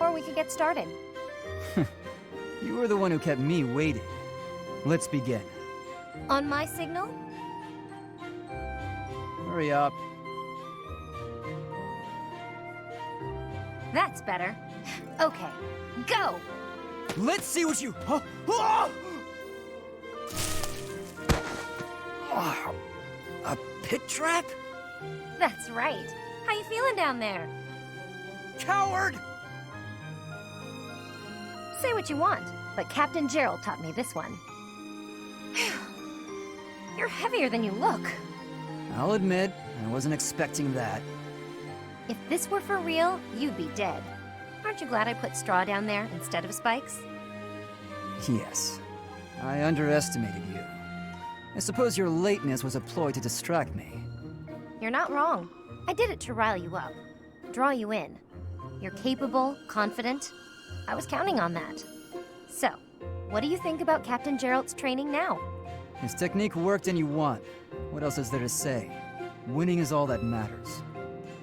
Speaker 9: Or we could get started.
Speaker 12: You were the one who kept me waiting. Let's begin.
Speaker 9: On my signal?
Speaker 12: Hurry up.
Speaker 9: That's better. Okay, go!
Speaker 12: Let's see what you... Huh? Ah! Ah! A pit trap?
Speaker 9: That's right. How you feeling down there?
Speaker 12: Coward!
Speaker 9: Say what you want, but Captain Gerald taught me this one. You're heavier than you look.
Speaker 12: I'll admit, I wasn't expecting that.
Speaker 9: If this were for real, you'd be dead. Aren't you glad I put straw down there instead of spikes?
Speaker 12: Yes. I underestimated you. I suppose your lateness was a ploy to distract me.
Speaker 9: You're not wrong. I did it to rile you up. Draw you in. You're capable, confident. I was counting on that. So, what do you think about Captain Gerald's training now?
Speaker 12: His technique worked and you won. What else is there to say? Winning is all that matters.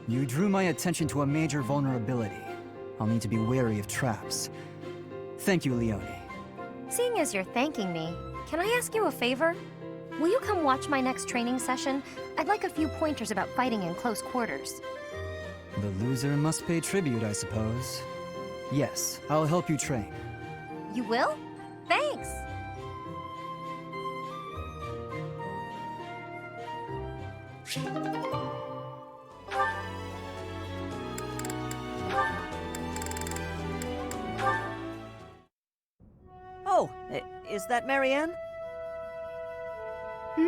Speaker 12: You drew my attention to a major vulnerability. I'll need to be wary of traps. Thank you, Leone.
Speaker 9: Seeing as you're thanking me, can I ask you a favor? Will you come watch my next training session? I'd like a few pointers about fighting in close quarters.
Speaker 12: The loser must pay tribute, I suppose. Yes, I'll help you train.
Speaker 9: You will? Thanks!
Speaker 2: Oh, is that Marianne?
Speaker 10: Hmm?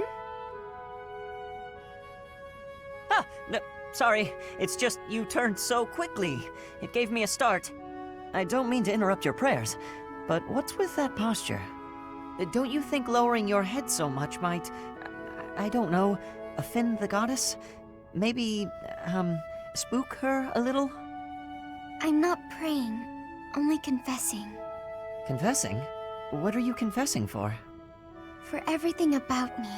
Speaker 2: Ah, no, sorry. It's just you turned so quickly. It gave me a start. I don't mean to interrupt your prayers, but what's with that posture? Don't you think lowering your head so much might, I don't know, offend the goddess? Maybe, spook her a little?
Speaker 9: I'm not praying, only confessing.
Speaker 2: Confessing? What are you confessing for?
Speaker 9: For everything about me.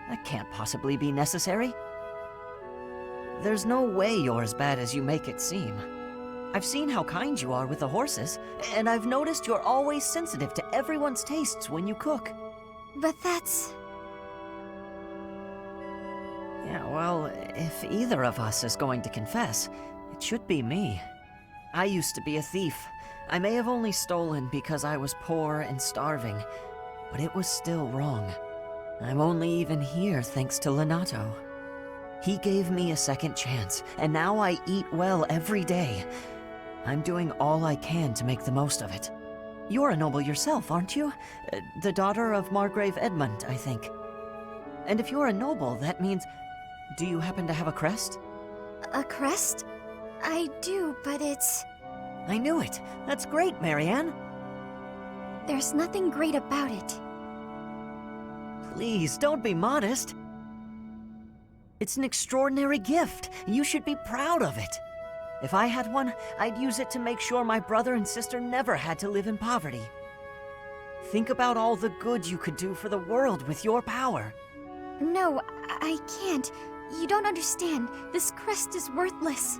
Speaker 2: That can't possibly be necessary. There's no way you're as bad as you make it seem. I've seen how kind you are with the horses, and I've noticed you're always sensitive to everyone's tastes when you cook.
Speaker 9: But that's...
Speaker 2: Yeah, well, if either of us is going to confess, it should be me. I used to be a thief. I may have only stolen because I was poor and starving, but it was still wrong. I'm only even here thanks to Lenato. He gave me a second chance, and now I eat well every day. I'm doing all I can to make the most of it. You're a noble yourself, aren't you? The daughter of Margrave Edmund, I think. And if you're a noble, that means... Do you happen to have a crest?
Speaker 9: A crest? I do, but it's...
Speaker 2: I knew it. That's great, Marianne.
Speaker 9: There's nothing great about it.
Speaker 2: Please, don't be modest. It's an extraordinary gift. You should be proud of it. If I had one, I'd use it to make sure my brother and sister never had to live in poverty. Think about all the good you could do for the world with your power.
Speaker 9: No, I can't. You don't understand. This crest is worthless.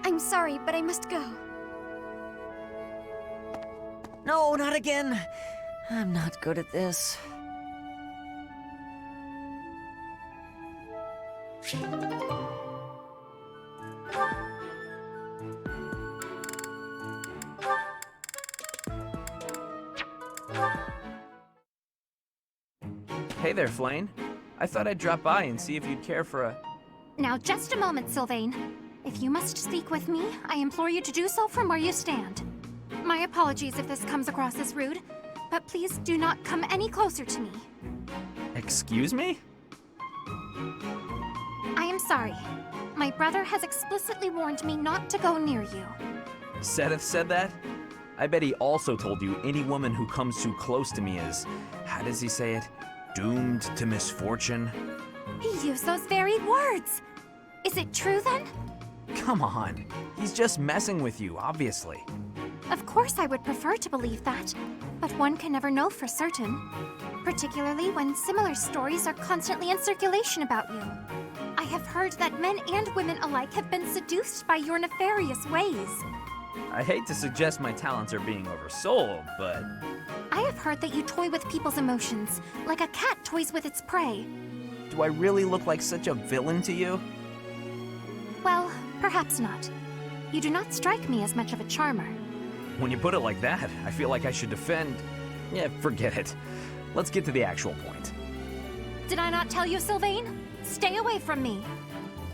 Speaker 9: I'm sorry, but I must go.
Speaker 2: No, not again. I'm not good at this.
Speaker 8: Hey there, Flane. I thought I'd drop by and see if you'd care for a...
Speaker 6: Now, just a moment, Sylvain. If you must speak with me, I implore you to do so from where you stand. My apologies if this comes across as rude, but please do not come any closer to me.
Speaker 8: Excuse me?
Speaker 6: I am sorry. My brother has explicitly warned me not to go near you.
Speaker 8: Seth said that? I bet he also told you any woman who comes too close to me is, how does he say it? Doomed to misfortune?
Speaker 6: He used those very words. Is it true then?
Speaker 8: Come on. He's just messing with you, obviously.
Speaker 6: Of course I would prefer to believe that, but one can never know for certain. Particularly when similar stories are constantly in circulation about you. I have heard that men and women alike have been seduced by your nefarious ways.
Speaker 8: I hate to suggest my talents are being oversold, but...
Speaker 6: I have heard that you toy with people's emotions, like a cat toys with its prey.
Speaker 8: do I really look like such a villain to you?
Speaker 6: Well, perhaps not. You do not strike me as much of a charmer.
Speaker 8: When you put it like that, I feel like I should defend... Yeah, forget it. Let's get to the actual point.
Speaker 6: Did I not tell you, Sylvain? Stay away from me.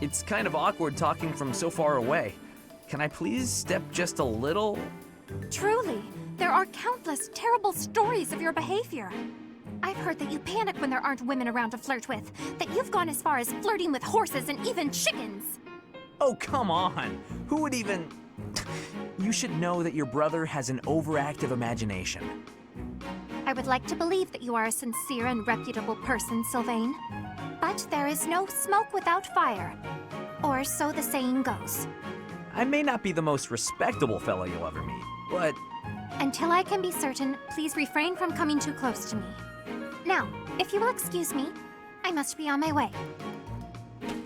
Speaker 8: It's kind of awkward talking from so far away. Can I please step just a little?
Speaker 6: Truly, there are countless terrible stories of your behavior. I've heard that you panic when there aren't women around to flirt with, that you've gone as far as flirting with horses and even chickens.
Speaker 8: Oh, come on! Who would even... You should know that your brother has an overactive imagination.
Speaker 6: I would like to believe that you are a sincere and reputable person, Sylvain. But there is no smoke without fire. Or so the saying goes.
Speaker 8: I may not be the most respectable fellow you'll ever meet, but...
Speaker 6: Until I can be certain, please refrain from coming too close to me. Now, if you will excuse me, I must be on my way.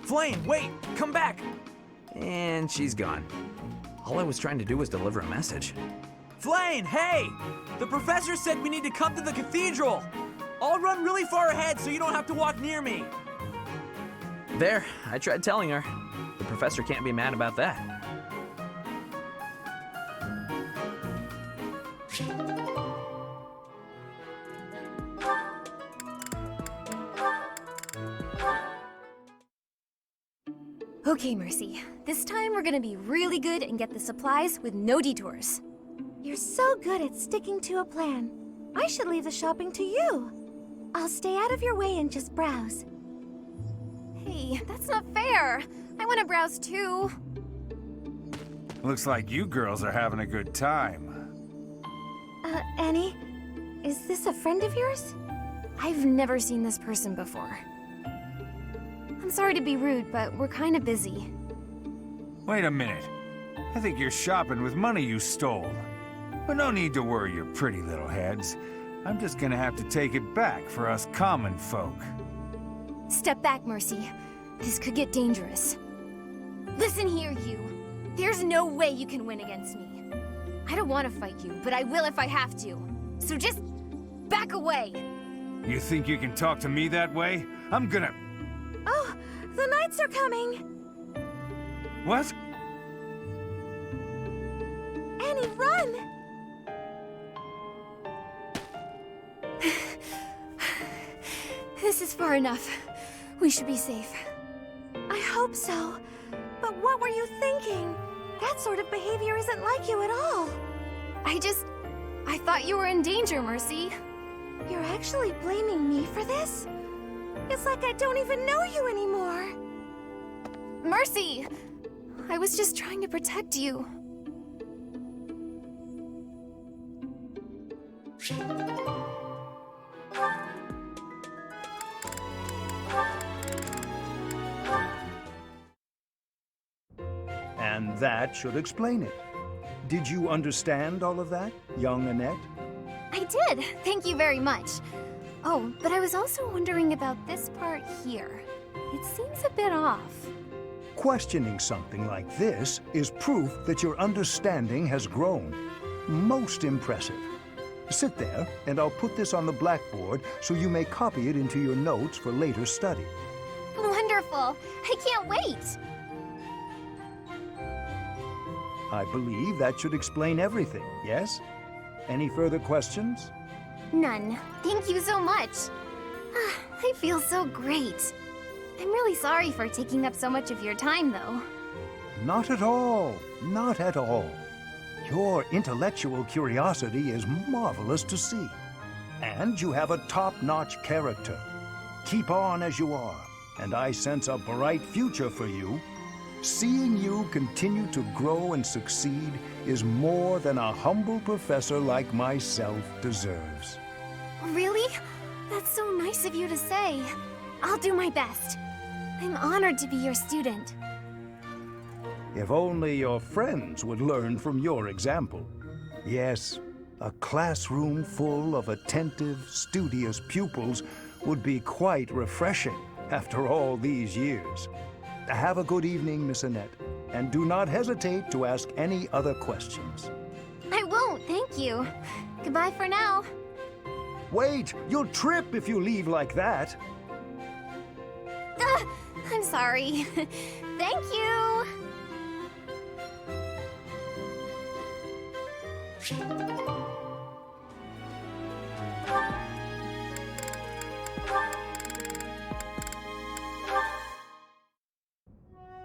Speaker 8: Flame, wait! Come back! And she's gone. All I was trying to do was deliver a message. Flame, hey! The professor said we need to come to the cathedral! I'll run really far ahead so you don't have to walk near me! There, I tried telling her. The professor can't be mad about that.
Speaker 13: Okay, Mercy. This time we're gonna be really good and get the supplies with no detours.
Speaker 9: You're so good at sticking to a plan. I should leave the shopping to you. I'll stay out of your way and just browse.
Speaker 13: Hey, that's not fair. I want to browse too.
Speaker 11: Looks like you girls are having a good time.
Speaker 9: Annie? Is this a friend of yours?
Speaker 13: I've never seen this person before. I'm sorry to be rude, but we're kind of busy.
Speaker 11: Wait a minute. I think you're shopping with money you stole. But no need to worry your pretty little heads. I'm just gonna have to take it back for us common folk.
Speaker 13: Step back, Mercy. This could get dangerous. Listen here, you. There's no way you can win against me. I don't want to fight you, but I will if I have to. So just back away.
Speaker 11: You think you can talk to me that way? I'm gonna...
Speaker 13: Oh, the knights are coming.
Speaker 11: What?
Speaker 13: Annie, run! This is far enough. We should be safe. I hope so. But what were you thinking? That sort of behavior isn't like you at all. I thought you were in danger, Mercy. You're actually blaming me for this? It's like I don't even know you anymore. Mercy! I was just trying to protect you.
Speaker 14: And that should explain it. Did you understand all of that, young Annette?
Speaker 13: I did. Thank you very much. Oh, but I was also wondering about this part here. It seems a bit off.
Speaker 14: Questioning something like this is proof that your understanding has grown. Most impressive. Sit there, and I'll put this on the blackboard so you may copy it into your notes for later study.
Speaker 13: Wonderful. I can't wait.
Speaker 14: I believe that should explain everything, yes? Any further questions?
Speaker 13: None. Thank you so much. I feel so great. I'm really sorry for taking up so much of your time, though.
Speaker 14: Not at all. Not at all. Your intellectual curiosity is marvelous to see. And you have a top-notch character. Keep on as you are, and I sense a bright future for you. Seeing you continue to grow and succeed is more than a humble professor like myself deserves.
Speaker 13: Really? That's so nice of you to say. I'll do my best. I'm honored to be your student.
Speaker 14: If only your friends would learn from your example. Yes, a classroom full of attentive, studious pupils would be quite refreshing after all these years. Have a good evening, Miss Annette, and do not hesitate to ask any other questions.
Speaker 13: I won't, thank you. Goodbye for now.
Speaker 14: Wait, you'll trip if you leave like that.
Speaker 13: I'm sorry. Thank you.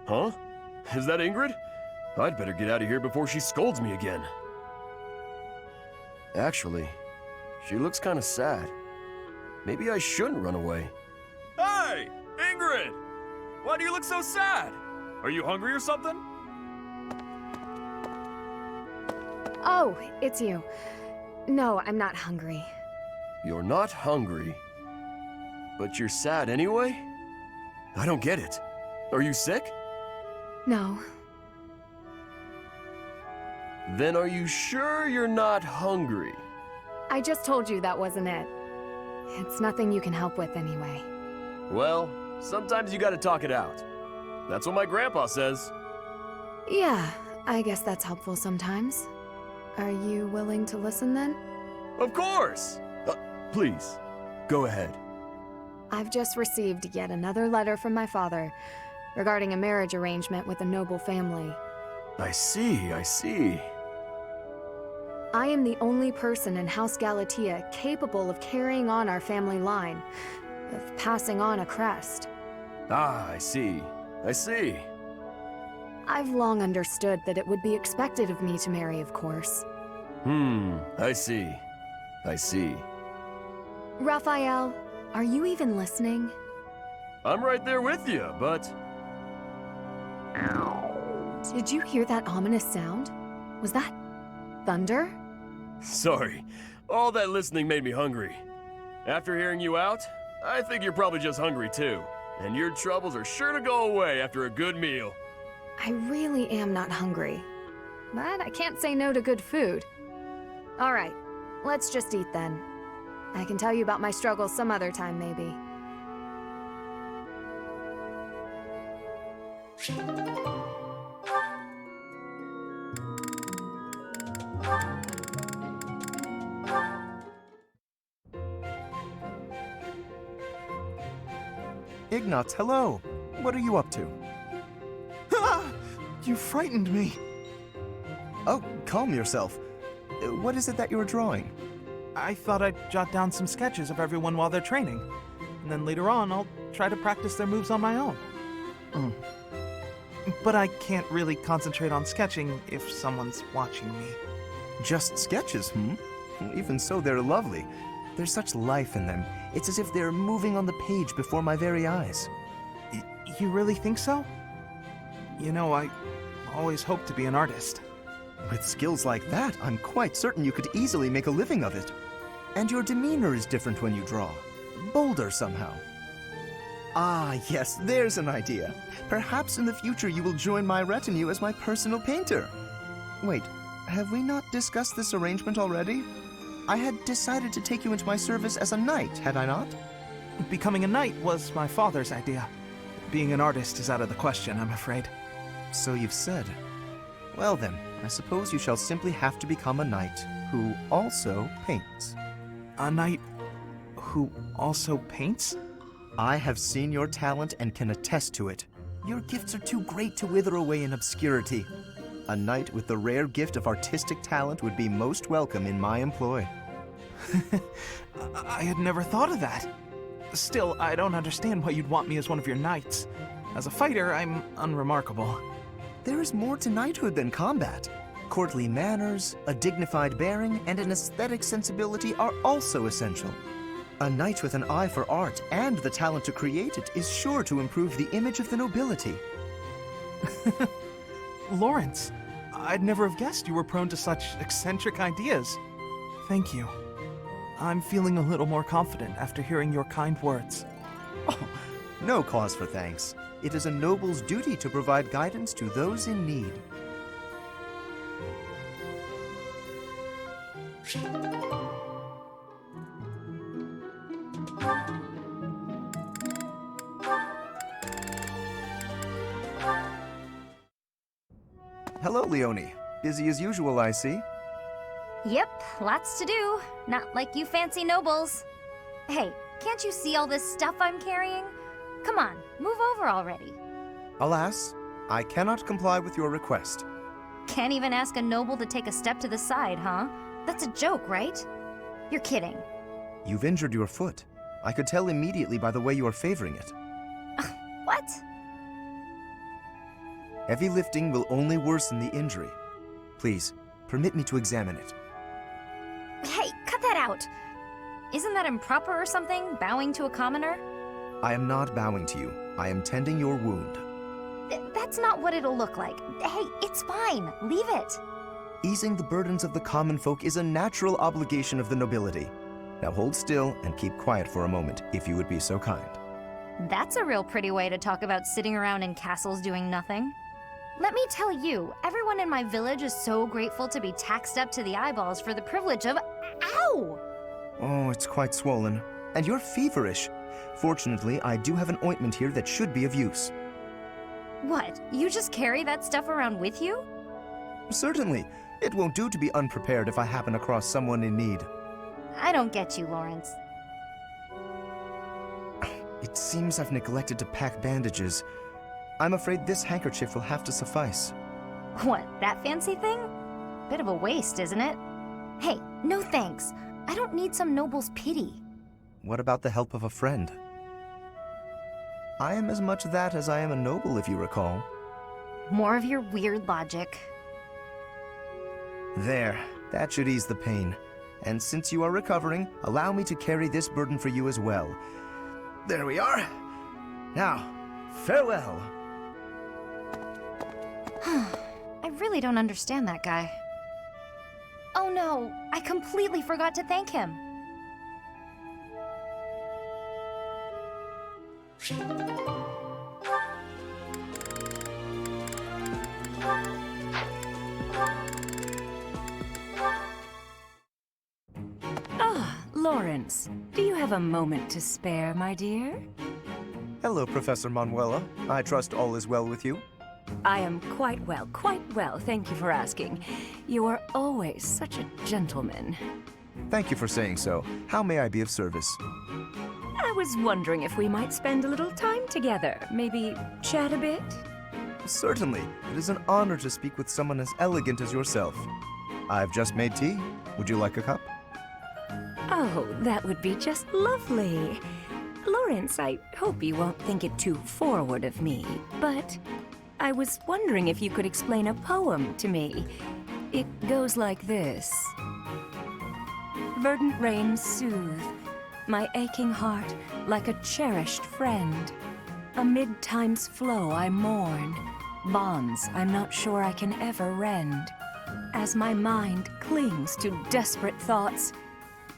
Speaker 15: Huh? Is that Ingrid? I'd better get out of here before she scolds me again. Actually, she looks kind of sad. Maybe I shouldn't run away.
Speaker 8: Hey! Ingrid! Why do you look so sad? Are you hungry or something?
Speaker 10: Oh, it's you. No, I'm not hungry.
Speaker 15: You're not hungry, but you're sad anyway? I don't get it. Are you sick?
Speaker 10: No.
Speaker 15: Then are you sure you're not hungry?
Speaker 10: I just told you that wasn't it. It's nothing you can help with anyway.
Speaker 15: Well, sometimes you gotta talk it out. That's what my grandpa says.
Speaker 10: Yeah, I guess that's helpful sometimes. Are you willing to listen then?
Speaker 15: Of course! Please, go ahead.
Speaker 10: I've just received yet another letter from my father regarding a marriage arrangement with a noble family.
Speaker 15: I see, I see.
Speaker 10: I am the only person in House Galatea capable of carrying on our family line, of passing on a crest.
Speaker 15: Ah, I see. I see.
Speaker 10: I've long understood that it would be expected of me to marry, of course.
Speaker 15: I see. I see.
Speaker 10: Raphael, are you even listening?
Speaker 15: I'm right there with you, but...
Speaker 10: Did you hear that ominous sound? Was that thunder?
Speaker 15: Sorry. All that listening made me hungry. After hearing you out, I think you're probably just hungry too. And your troubles are sure to go away after a good meal.
Speaker 10: I really am not hungry.
Speaker 4: but I can't say no to good food. All right, let's just eat then. I can tell you about my struggles some other time, maybe.
Speaker 16: Ignatz, hello. What are you up to?
Speaker 17: Ah! You frightened me.
Speaker 16: Oh, calm yourself. What is it that you're drawing?
Speaker 17: I thought I'd jot down some sketches of everyone while they're training. And then later on, I'll try to practice their moves on my own. But I can't really concentrate on sketching if someone's watching me.
Speaker 16: Just sketches, Even so, they're lovely. There's such life in them. It's as if they're moving on the page before my very eyes.
Speaker 17: You really think so? You know, I always hoped to be an artist.
Speaker 16: With skills like that, I'm quite certain you could easily make a living of it. And your demeanor is different when you draw. Bolder somehow. Ah, yes, there's an idea. Perhaps in the future you will join my retinue as my personal painter. Wait, have we not discussed this arrangement already? I had decided to take you into my service as a knight, had I not?
Speaker 17: Becoming a knight was my father's idea. Being an artist is out of the question, I'm afraid.
Speaker 16: So you've said. Well then, I suppose you shall simply have to become a knight who also paints.
Speaker 17: A knight who also paints?
Speaker 16: I have seen your talent and can attest to it. Your gifts are too great to wither away in obscurity. A knight with the rare gift of artistic talent would be most welcome in my employ.
Speaker 17: I had never thought of that. Still, I don't understand why you'd want me as one of your knights. As a fighter, I'm unremarkable.
Speaker 16: There is more to knighthood than combat. Courtly manners, a dignified bearing, and an aesthetic sensibility are also essential. A knight with an eye for art and the talent to create it is sure to improve the image of the nobility.
Speaker 17: Lawrence, I'd never have guessed you were prone to such eccentric ideas. Thank you. I'm feeling a little more confident after hearing your kind words.
Speaker 16: Oh, no cause for thanks. It is a noble's duty to provide guidance to those in need. Hello, Leonie. Busy as usual, I see.
Speaker 9: Yep, lots to do. Not like you fancy nobles. Hey, can't you see all this stuff I'm carrying? Come on, move over already.
Speaker 16: Alas, I cannot comply with your request.
Speaker 9: Can't even ask a noble to take a step to the side, huh? That's a joke, right? You're kidding.
Speaker 16: You've injured your foot. I could tell immediately by the way you are favoring it.
Speaker 9: What?
Speaker 16: Heavy lifting will only worsen the injury. Please, permit me to examine it.
Speaker 9: Hey, cut that out! Isn't that improper or something, bowing to a commoner?
Speaker 16: I am not bowing to you. I am tending your wound.
Speaker 9: That's not what it'll look like. Hey, it's fine. Leave it.
Speaker 16: Easing the burdens of the common folk is a natural obligation of the nobility. Now hold still and keep quiet for a moment, if you would be so kind.
Speaker 9: That's a real pretty way to talk about sitting around in castles doing nothing. Let me tell you, everyone in my village is so grateful to be taxed up to the eyeballs for the privilege of... Ow!
Speaker 16: Oh, it's quite swollen. And you're feverish. Fortunately, I do have an ointment here that should be of use.
Speaker 9: What? You just carry that stuff around with you?
Speaker 16: Certainly. It won't do to be unprepared if I happen across someone in need.
Speaker 9: I don't get you, Lawrence.
Speaker 16: It seems I've neglected to pack bandages. I'm afraid this handkerchief will have to suffice.
Speaker 9: What, that fancy thing? Bit of a waste, isn't it? Hey, no thanks. I don't need some noble's pity.
Speaker 16: What about the help of a friend? I am as much that as I am a noble, if you recall.
Speaker 9: More of your weird logic.
Speaker 16: There, that should ease the pain. And since you are recovering, allow me to carry this burden for you as well. There we are. Now, farewell.
Speaker 9: I really don't understand that guy. Oh no, I completely forgot to thank him.
Speaker 10: Lawrence, do you have a moment to spare, my dear?
Speaker 16: Hello, Professor Manuela. I trust all is well with you.
Speaker 10: I am quite well, thank you for asking. You are always such a gentleman.
Speaker 16: Thank you for saying so. How may I be of service?
Speaker 10: I was wondering if we might spend a little time together. Maybe chat a bit?
Speaker 16: Certainly. It is an honor to speak with someone as elegant as yourself. I've just made tea. Would you like a cup?
Speaker 10: Oh, that would be just lovely. Lawrence, I hope you won't think it too forward of me, but I was wondering if you could explain a poem to me. It goes like this. Verdant rains soothe my aching heart like a cherished friend. Amid time's flow I mourn, bonds I'm not sure I can ever rend. As my mind clings to desperate thoughts,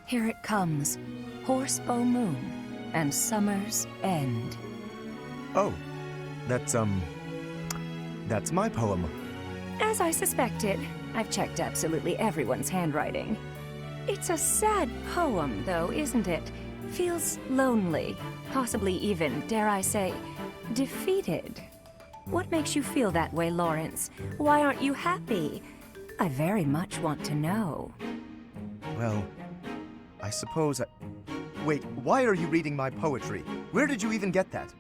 Speaker 10: here it comes, horsebow moon and summer's end.
Speaker 16: Oh, that's my poem.
Speaker 10: As I suspected, I've checked absolutely everyone's handwriting. It's a sad poem, though, isn't it? Feels lonely, possibly even, dare I say, defeated. What makes you feel that way, Lawrence? Why aren't you happy? I very much want to know.
Speaker 16: Well, I suppose Wait, why are you reading my poetry? Where did you even get that?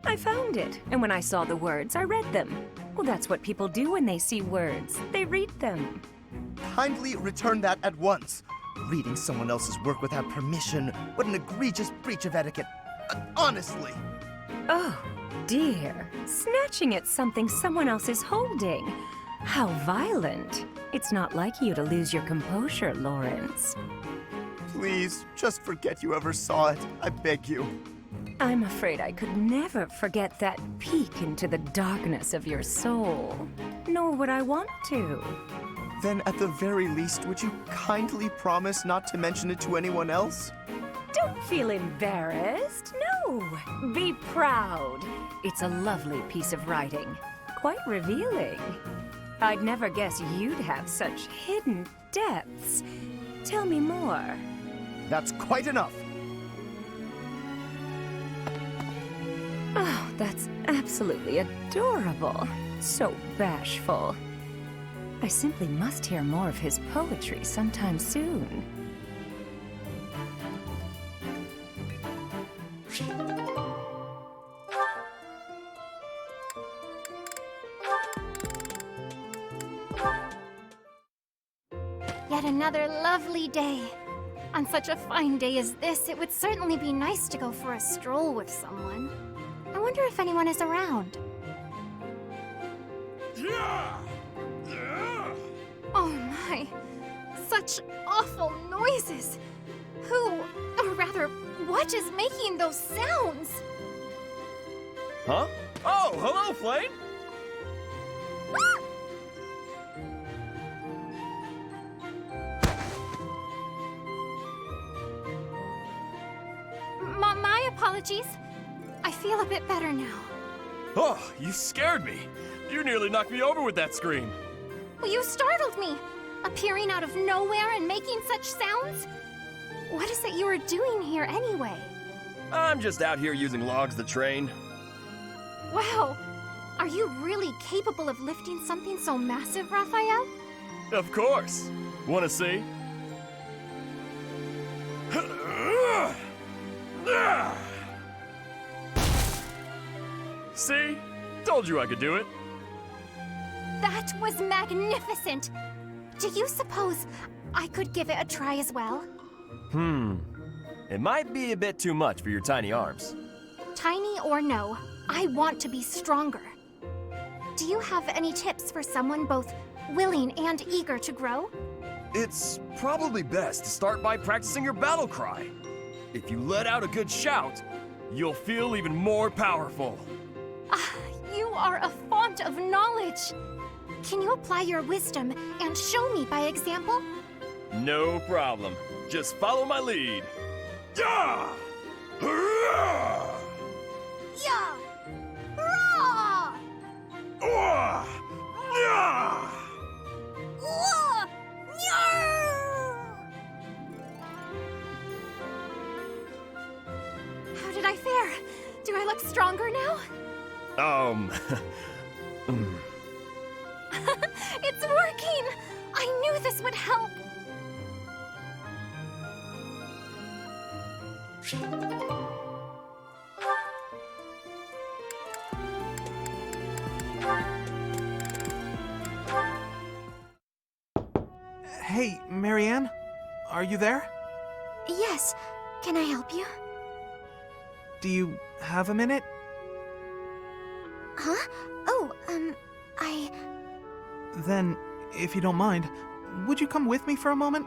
Speaker 10: I found it, and when I saw the words, I read them. Well, that's what people do when they see words. They read them.
Speaker 16: Kindly return that at once. Reading someone else's work without permission, what an egregious breach of etiquette. Honestly.
Speaker 10: Oh, dear. Snatching at something someone else is holding. How violent. It's not like you to lose your composure, Lawrence.
Speaker 16: Please, just forget you ever saw it. I beg you.
Speaker 10: I'm afraid I could never forget that peek into the darkness of your soul. Nor would I want to.
Speaker 16: Then at the very least, would you kindly promise not to mention it to anyone else?
Speaker 10: Don't feel embarrassed. No. Be proud. It's a lovely piece of writing. Quite revealing. I'd never guess you'd have such hidden depths. Tell me more.
Speaker 16: That's quite enough.
Speaker 10: Oh, that's absolutely adorable. So bashful. I simply must hear more of his poetry sometime soon.
Speaker 6: Yet another lovely day. On such a fine day as this, it would certainly be nice to go for a stroll with someone. I wonder if anyone is around. Oh my, such awful noises. Who, or rather, what is making those sounds?
Speaker 15: Huh? Oh, hello, Flame!
Speaker 6: My apologies. I feel a bit better now.
Speaker 15: Oh, you scared me. You nearly knocked me over with that scream.
Speaker 6: Well, you startled me, appearing out of nowhere and making such sounds. What is it you are doing here anyway?
Speaker 15: I'm just out here using logs to train.
Speaker 6: Wow, are you really capable of lifting something so massive, Raphael?
Speaker 15: Of course. Wanna see? See? Told you I could do it.
Speaker 6: That was magnificent! Do you suppose I could give it a try as well?
Speaker 15: It might be a bit too much for your tiny arms.
Speaker 6: Tiny or no, I want to be stronger. Do you have any tips for someone both willing and eager to grow?
Speaker 15: It's probably best to start by practicing your battle cry. If you let out a good shout, you'll feel even more powerful.
Speaker 6: You are a font of knowledge. Can you apply your wisdom and show me by example?
Speaker 15: No problem. Just follow my lead. Yeah! Hurrah!
Speaker 6: Yeah! Hurrah!
Speaker 15: Wah! Yeah!
Speaker 6: Whoa!
Speaker 13: It's working! I knew this would help!
Speaker 17: Hey, Marianne? Are you there?
Speaker 13: Yes. Can I help you?
Speaker 17: Do you have a minute?
Speaker 13: Huh? Oh, I...
Speaker 17: Then, if you don't mind, would you come with me for a moment?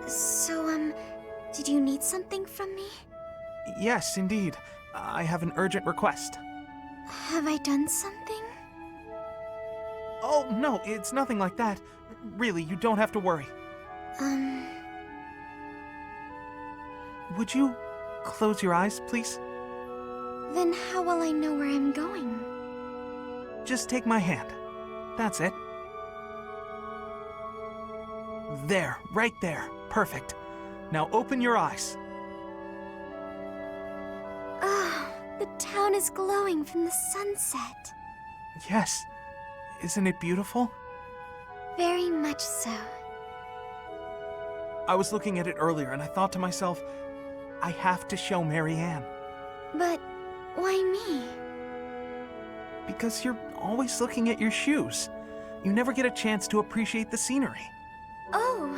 Speaker 13: So, did you need something from me?
Speaker 17: Yes, indeed. I have an urgent request.
Speaker 13: Have I done something?
Speaker 17: Oh, no, it's nothing like that. Really, you don't have to worry. Would you close your eyes, please?
Speaker 13: Then how will I know where I'm going?
Speaker 17: Just take my hand. That's it. There, right there. Perfect. Now open your eyes.
Speaker 13: Oh, the town is glowing from the sunset.
Speaker 17: Yes. Isn't it beautiful?
Speaker 13: Very much so.
Speaker 17: I was looking at it earlier and I thought to myself, I have to show Marianne.
Speaker 13: But why me?
Speaker 17: Because you're always looking at your shoes. You never get a chance to appreciate the scenery.
Speaker 13: Oh,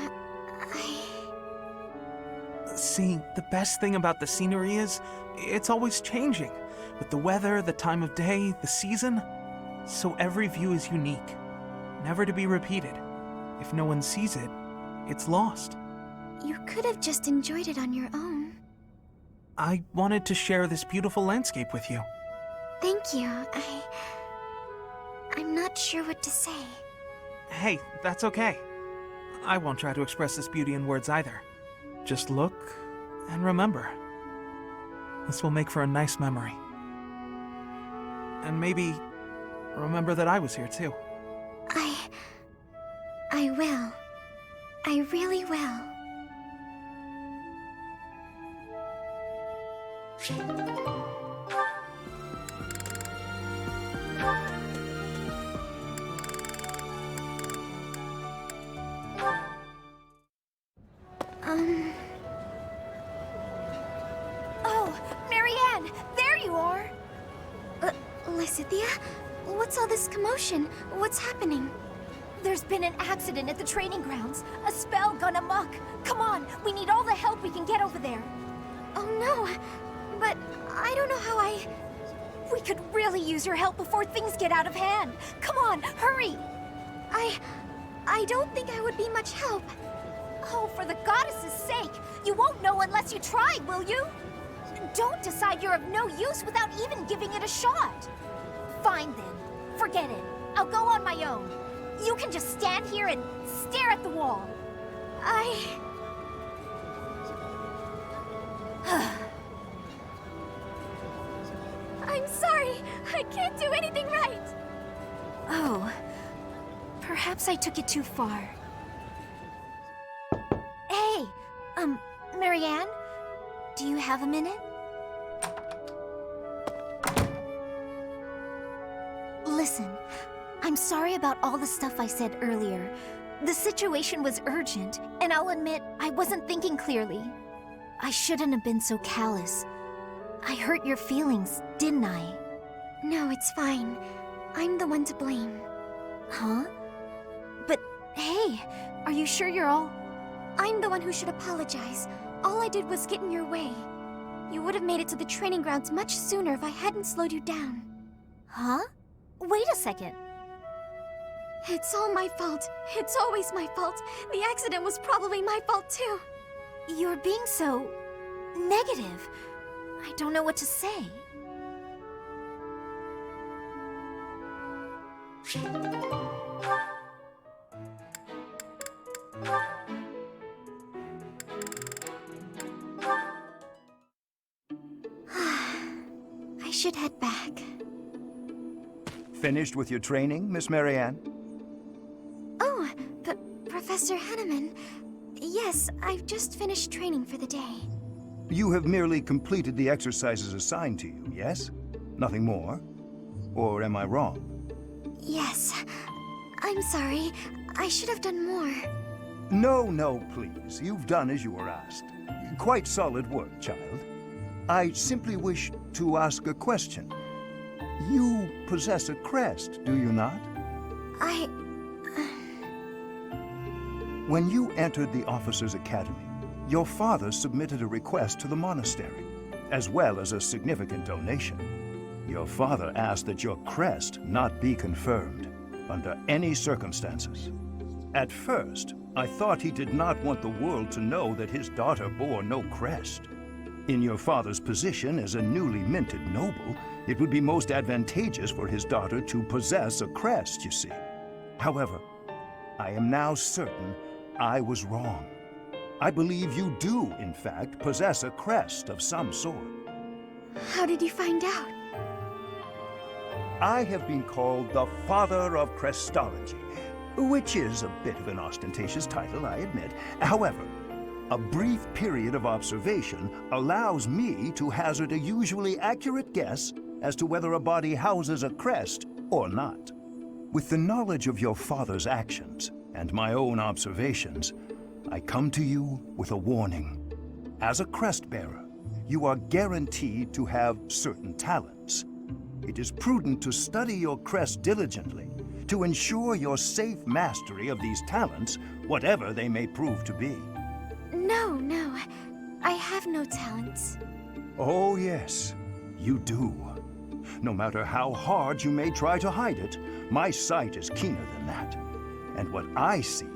Speaker 17: See, the best thing about the scenery is, it's always changing. With the weather, the time of day, the season. So every view is unique. Never to be repeated. If no one sees it, it's lost.
Speaker 13: You could have just enjoyed it on your own.
Speaker 17: I wanted to share this beautiful landscape with you.
Speaker 13: Thank you. I'm not sure what to say.
Speaker 17: Hey, that's okay. I won't try to express this beauty in words either. Just look and remember. This will make for a nice memory. And maybe remember that I was here too.
Speaker 13: I will. I really will. Oh, Marianne! There you are! Lysithea? What's all this commotion? What's happening?
Speaker 6: There's been an accident at the training grounds. A spell gone amok. Come on, we need all the help we can get over there.
Speaker 13: Oh no, but I don't know how
Speaker 6: We could really use your help before things get out of hand. Come on, hurry!
Speaker 13: I don't think I would be much help.
Speaker 6: Oh, for the goddess's sake! You won't know unless you try, will you? Don't decide you're of no use without even giving it a shot. Fine then. Forget it. I'll go on my own. You can just stand here and stare at the wall.
Speaker 13: I'm sorry. I can't do anything right.
Speaker 6: Oh. Perhaps I took it too far. Hey! Marianne? Do you have a minute? Listen, I'm sorry about all the stuff I said earlier. The situation was urgent, and I'll admit I wasn't thinking clearly. I shouldn't have been so callous. I hurt your feelings, didn't I?
Speaker 13: No, it's fine. I'm the one to blame.
Speaker 6: Huh? But hey, are you sure you're all...
Speaker 13: I'm the one who should apologize. All I did was get in your way. You would have made it to the training grounds much sooner if I hadn't slowed you down.
Speaker 6: Huh? Wait a second.
Speaker 13: It's all my fault. It's always my fault. The accident was probably my fault too.
Speaker 6: You're being so... negative. I don't know what to say.
Speaker 13: I should head back.
Speaker 14: Finished with your training, Miss Marianne?
Speaker 13: Oh, Professor Henneman. Yes, I've just finished training for the day.
Speaker 14: You have merely completed the exercises assigned to you, yes? Nothing more? Or am I wrong?
Speaker 13: Yes. I'm sorry. I should have done more.
Speaker 14: No, please. You've done as you were asked. Quite solid work, child. I simply wish to ask a question. You possess a crest, do you not? When you entered the Officers' Academy, your father submitted a request to the monastery, as well as a significant donation. Your father asked that your crest not be confirmed, under any circumstances. At first, I thought he did not want the world to know that his daughter bore no crest. In your father's position as a newly minted noble, it would be most advantageous for his daughter to possess a crest, you see. However, I am now certain I was wrong. I believe you do, in fact, possess a crest of some sort.
Speaker 13: How did you find out?
Speaker 14: I have been called the Father of Crestology, which is a bit of an ostentatious title, I admit. However, a brief period of observation allows me to hazard a usually accurate guess as to whether a body houses a crest or not. With the knowledge of your father's actions and my own observations, I come to you with a warning. As a crest bearer, you are guaranteed to have certain talents. It is prudent to study your crest diligently to ensure your safe mastery of these talents, whatever they may prove to be.
Speaker 13: No. I have no talents.
Speaker 14: Oh, yes, you do. No matter how hard you may try to hide it, my sight is keener than that. And what I see,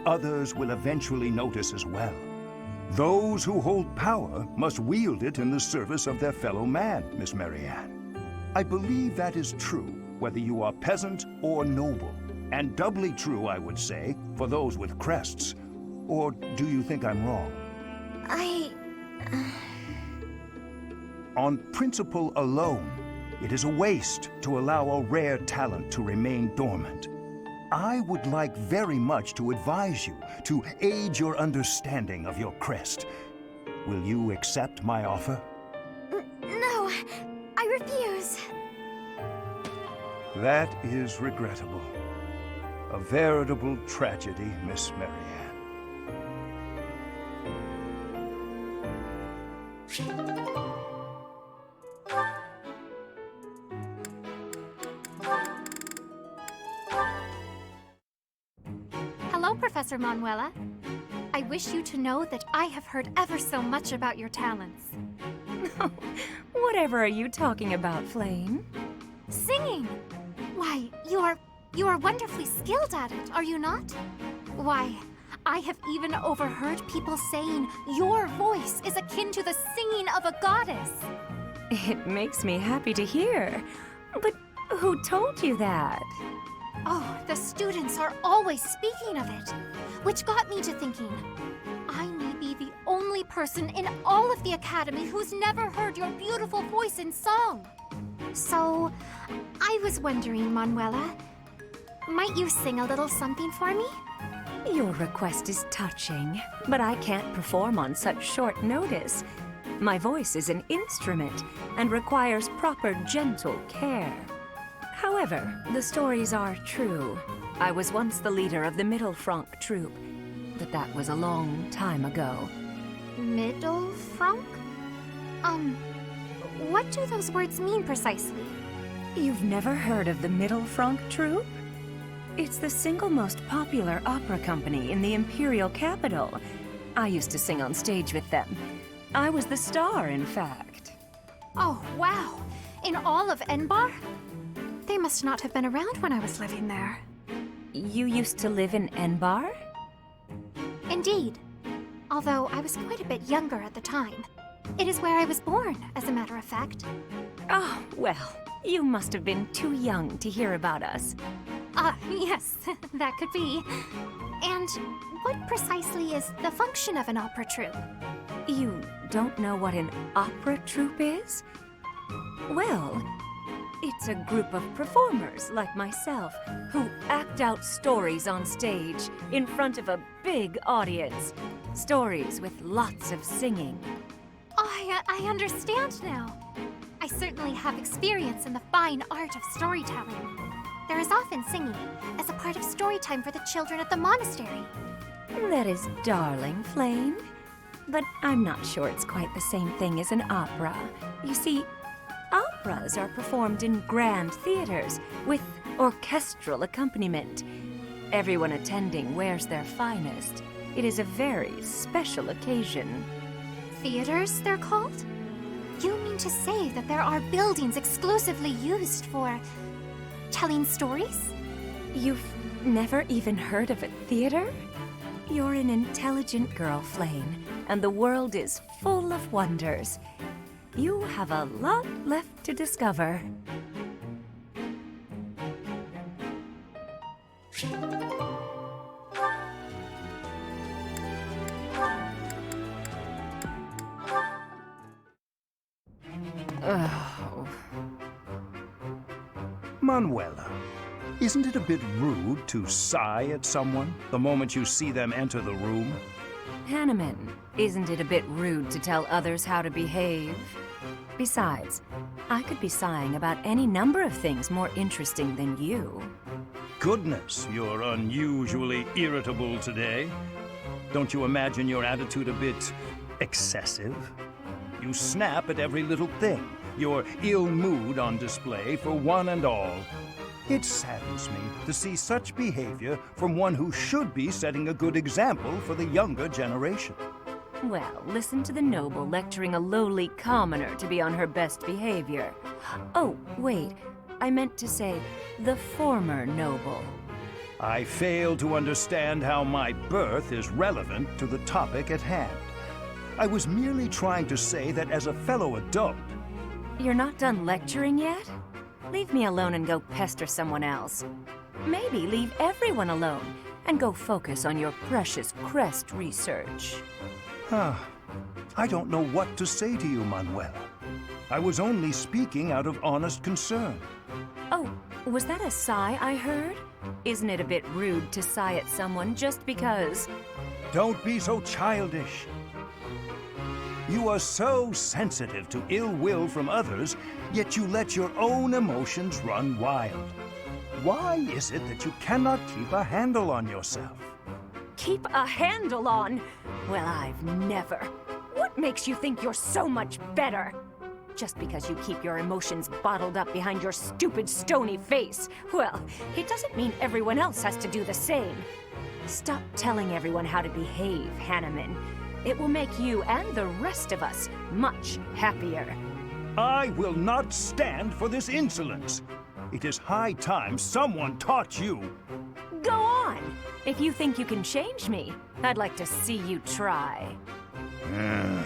Speaker 14: others will eventually notice as well. Those who hold power must wield it in the service of their fellow man, Miss Marianne. I believe that is true, whether you are peasant or noble. And doubly true, I would say, for those with crests. Or do you think I'm wrong? On principle alone, it is a waste to allow a rare talent to remain dormant. I would like very much to advise you to aid your understanding of your crest. Will you accept my offer?
Speaker 13: No, I refuse.
Speaker 14: That is regrettable. A veritable tragedy, Miss Marianne.
Speaker 6: Hello, Professor Manuela. I wish you to know that I have heard ever so much about your talents.
Speaker 10: Whatever are you talking about, Flame?
Speaker 6: Singing! Why, you are wonderfully skilled at it, are you not? Why, I have even overheard people saying your voice is akin to the singing of a goddess.
Speaker 10: It makes me happy to hear. But who told you that?
Speaker 6: Oh, the students are always speaking of it, which got me to thinking, I may be the only person in all of the Academy who's never heard your beautiful voice in song. So, I was wondering, Manuela, might you sing a little something for me?
Speaker 10: Your request is touching, but I can't perform on such short notice. My voice is an instrument and requires proper gentle care. However, the stories are true. I was once the leader of the Middle Franc troupe, but that was a long time ago.
Speaker 6: Middle Franc? What do those words mean precisely?
Speaker 10: You've never heard of the Middle Franc troupe? It's the single most popular opera company in the imperial capital. I used to sing on stage with them. I was the star, in fact.
Speaker 6: Oh, wow. In all of Enbar? They must not have been around when I was living there.
Speaker 10: You used to live in Enbar?
Speaker 6: Indeed. Although I was quite a bit younger at the time. It is where I was born, as a matter of fact.
Speaker 10: Oh, well, you must have been too young to hear about us.
Speaker 6: Yes, that could be. And what precisely is the function of an opera troupe?
Speaker 10: You don't know what an opera troupe is? Well, it's a group of performers like myself who act out stories on stage in front of a big audience. Stories with lots of singing.
Speaker 6: that I understand now. I certainly have experience in the fine art of storytelling. There is often singing as a part of story time for the children at the monastery.
Speaker 10: That is darling, Flame. But I'm not sure it's quite the same thing as an opera. You see, operas are performed in grand theaters with orchestral accompaniment. Everyone attending wears their finest. It is a very special occasion.
Speaker 6: Theaters, they're called? You mean to say that there are buildings exclusively used for telling stories?
Speaker 10: You've never even heard of a theater? You're an intelligent girl, Flame, and the world is full of wonders. You have a lot left to discover.
Speaker 14: Manuela, isn't it a bit rude to sigh at someone the moment you see them enter the room?
Speaker 10: Hanneman, isn't it a bit rude to tell others how to behave? Besides, I could be sighing about any number of things more interesting than you.
Speaker 14: Goodness, you're unusually irritable today. Don't you imagine your attitude a bit excessive? You snap at every little thing, your ill mood on display for one and all. It saddens me to see such behavior from one who should be setting a good example for the younger generation.
Speaker 10: Well, listen to the noble lecturing a lowly commoner to be on her best behavior. Oh, wait, I meant to say the former noble.
Speaker 14: I fail to understand how my birth is relevant to the topic at hand. I was merely trying to say that as a fellow adult...
Speaker 10: You're not done lecturing yet? Leave me alone and go pester someone else. Maybe leave everyone alone and go focus on your precious crest research.
Speaker 14: I don't know what to say to you, Manuela. I was only speaking out of honest concern.
Speaker 10: Oh, was that a sigh I heard? Isn't it a bit rude to sigh at someone just because...
Speaker 14: Don't be so childish. You are so sensitive to ill will from others, yet you let your own emotions run wild. Why is it that you cannot keep a handle on yourself?
Speaker 10: Keep a handle on? Well, I've never. What makes you think you're so much better? Just because you keep your emotions bottled up behind your stupid, stony face. Well, it doesn't mean everyone else has to do the same. Stop telling everyone how to behave, Hanneman. It will make you and the rest of us much happier.
Speaker 14: I will not stand for this insolence. It is high time someone taught you.
Speaker 10: Go on! If you think you can change me, I'd like to see you try. Ha!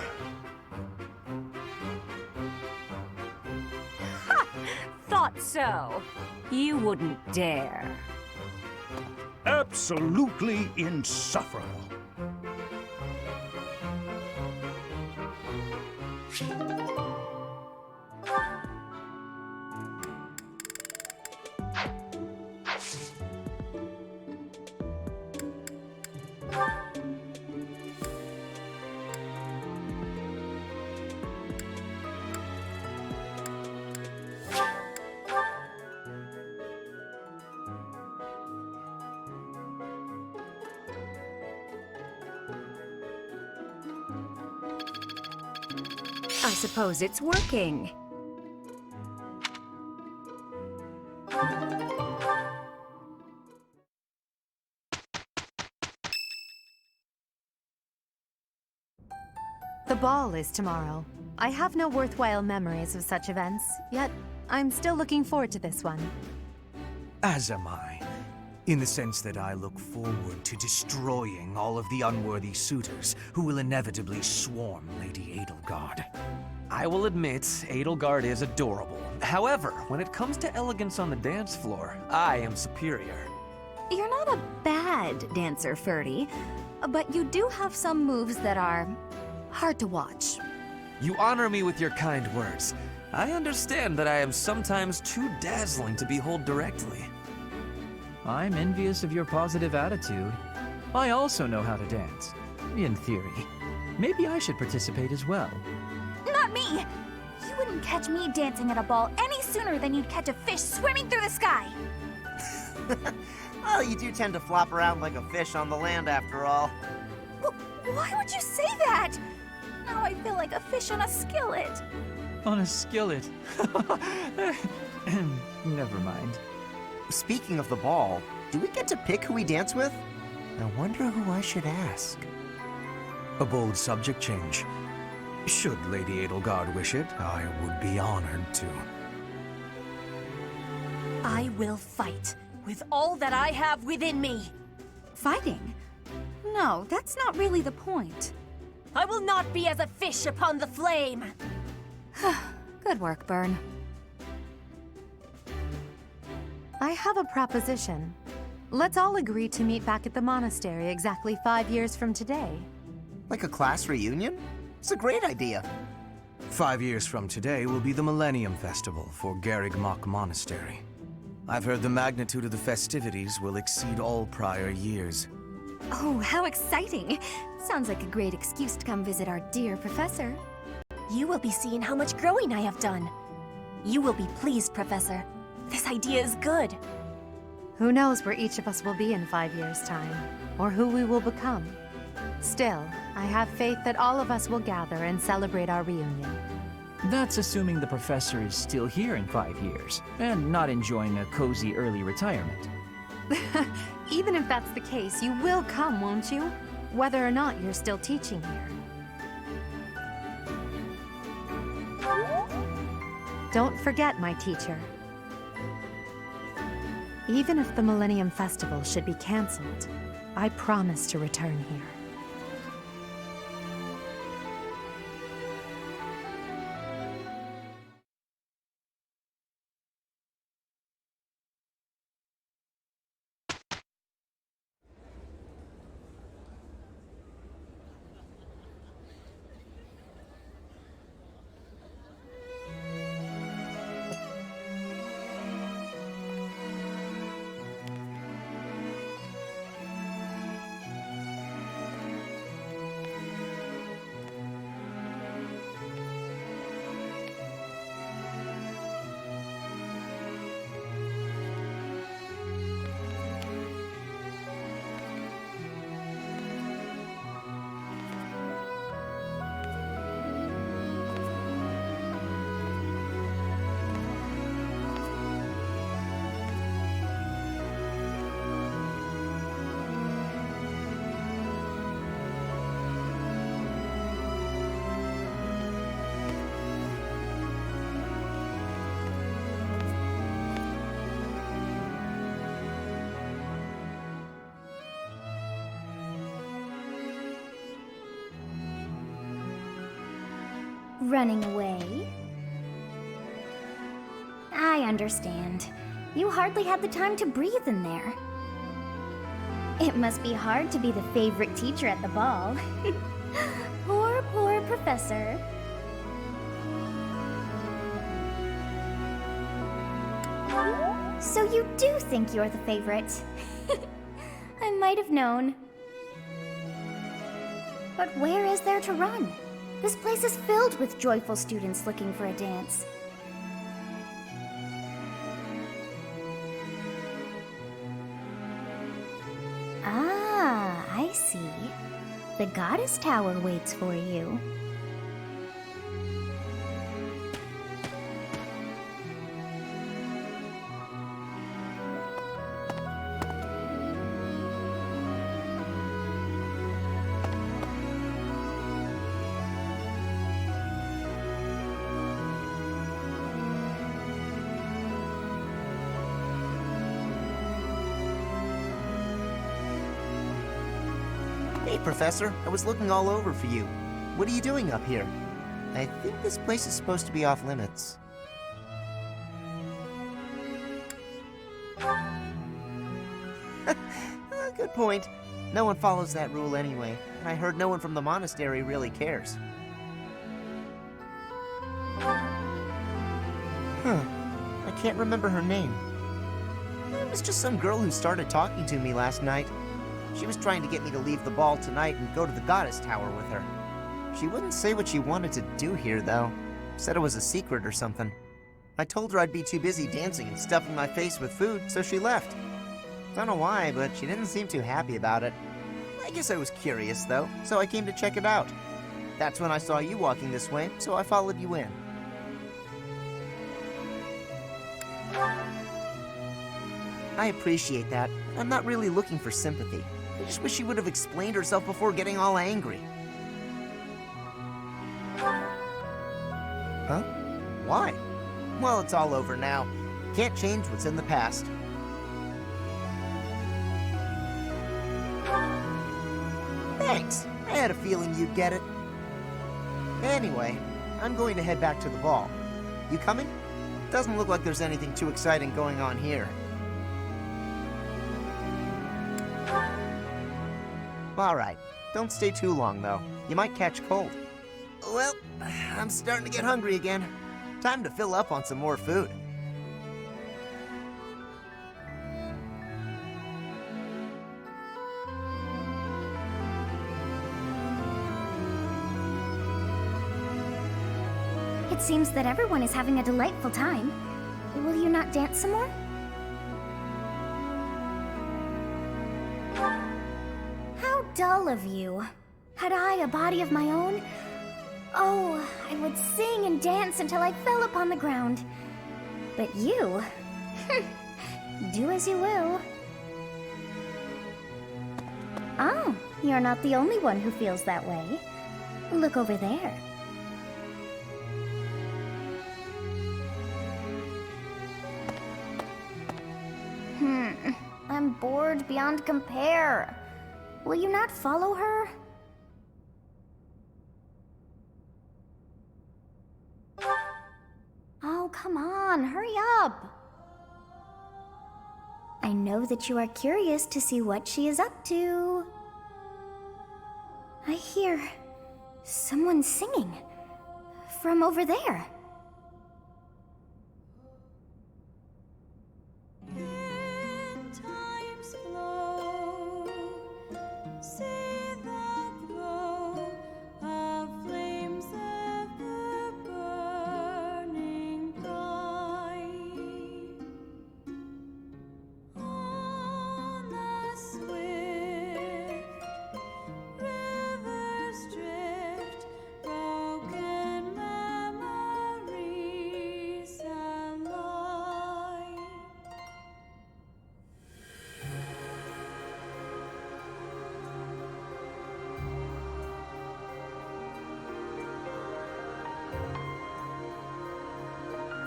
Speaker 10: Thought so. You wouldn't dare.
Speaker 14: Absolutely insufferable.
Speaker 10: I suppose it's working.
Speaker 18: The ball is tomorrow. I have no worthwhile memories of such events, yet I'm still looking forward to this one.
Speaker 19: As am I, in the sense that I look forward to destroying all of the unworthy suitors who will inevitably swarm Lady Edelgard.
Speaker 8: I will admit, Edelgard is adorable. However, when it comes to elegance on the dance floor, I am superior.
Speaker 18: You're not a bad dancer, Ferdy, but you do have some moves that are hard to watch.
Speaker 8: You honor me with your kind words. I understand that I am sometimes too dazzling to behold directly.
Speaker 20: I'm envious of your positive attitude. I also know how to dance, in theory. Maybe I should participate as well.
Speaker 18: Not
Speaker 13: me! You wouldn't catch me dancing at a ball any sooner than you'd catch a fish swimming through the sky!
Speaker 2: Well, you do tend to flop around like a fish on the land after all.
Speaker 13: Why would you say that? Now I feel like a fish on a skillet.
Speaker 20: On a skillet. Never mind.
Speaker 2: Speaking of the ball, do we get to pick who we dance with? I wonder who I should ask.
Speaker 19: A bold subject change. Should Lady Edelgard wish it, I would be honored to.
Speaker 10: I will fight with all that I have within me.
Speaker 4: Fighting? No, that's not really the point.
Speaker 10: I will not be as a fish upon the flame.
Speaker 18: Good work, Byrne. I have a proposition. Let's all agree to meet back at the monastery exactly 5 years from today.
Speaker 2: Like a class reunion? It's a great idea.
Speaker 19: 5 years from today will be the Millennium Festival for Garrigmach Monastery. I've heard the magnitude of the festivities will exceed all prior years.
Speaker 13: Oh, how exciting! Sounds like a great excuse to come visit our dear professor.
Speaker 10: You will be seeing how much growing I have done. You will be pleased, Professor. This idea is good.
Speaker 18: Who knows where each of us will be in 5 years' time, or who we will become. Still, I have faith that all of us will gather and celebrate our reunion.
Speaker 20: That's assuming the professor is still here in 5 years, and not enjoying a cozy early retirement.
Speaker 18: Even if that's the case, you will come, won't you? Whether or not you're still teaching here. Don't forget, my teacher. Even if the Millennium Festival should be cancelled, I promise to return here.
Speaker 9: Running away? I understand. You hardly had the time to breathe in there. It must be hard to be the favorite teacher at the ball. Poor professor. So you do think you're the favorite? I might have known. But where is there to run? This place is filled with joyful students looking for a dance. Ah, I see. The Goddess Tower waits for you.
Speaker 2: Hey, Professor, I was looking all over for you. What are you doing up here? I think this place is supposed to be off limits. Good point. No one follows that rule anyway, and I heard no one from the monastery really cares. I can't remember her name. It was just some girl who started talking to me last night. She was trying to get me to leave the ball tonight and go to the Goddess Tower with her. She wouldn't say what she wanted to do here, though.
Speaker 16: Said it was a secret or something. I told her I'd be too busy dancing and stuffing my face with food, so she left. Don't know why, but she didn't seem too happy about it. I guess I was curious, though, so I came to check it out. That's when I saw you walking this way, so I followed you in. I appreciate that. I'm not really looking for sympathy. I just wish she would have explained herself before getting all angry. Huh? Why? Well, it's all over now. Can't change what's in the past. Thanks. I had a feeling you'd get it. Anyway, I'm going to head back to the ball. You coming? Doesn't look like there's anything too exciting going on here. All right. Don't stay too long, though. You might catch cold. Well, I'm starting to get hungry again. Time to fill up on some more food.
Speaker 13: It seems that everyone is having a delightful time. Will you not dance some more? How dull of you. Had I a body of my own? Oh, I would sing and dance until I fell upon the ground. But you... do as you will. Oh, you're not the only one who feels that way. Look over there. I'm bored beyond compare. Will you not follow her? Oh, come on, hurry up. I know that you are curious to see what she is up to. I hear someone singing from over there.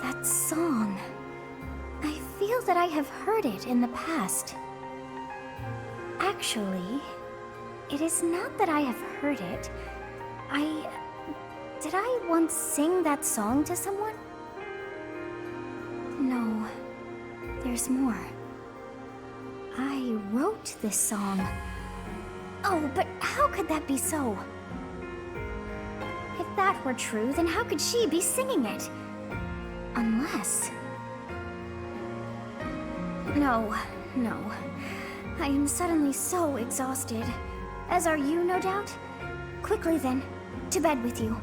Speaker 13: That song. I feel that I have heard it in the past. Actually, it is not that I have heard it. Did I once sing that song to someone? No, there's more. I wrote this song. Oh, but how could that be so? If that were true, then how could she be singing it? Unless... No. I am suddenly so exhausted. As are you, no doubt? Quickly then, to bed with you.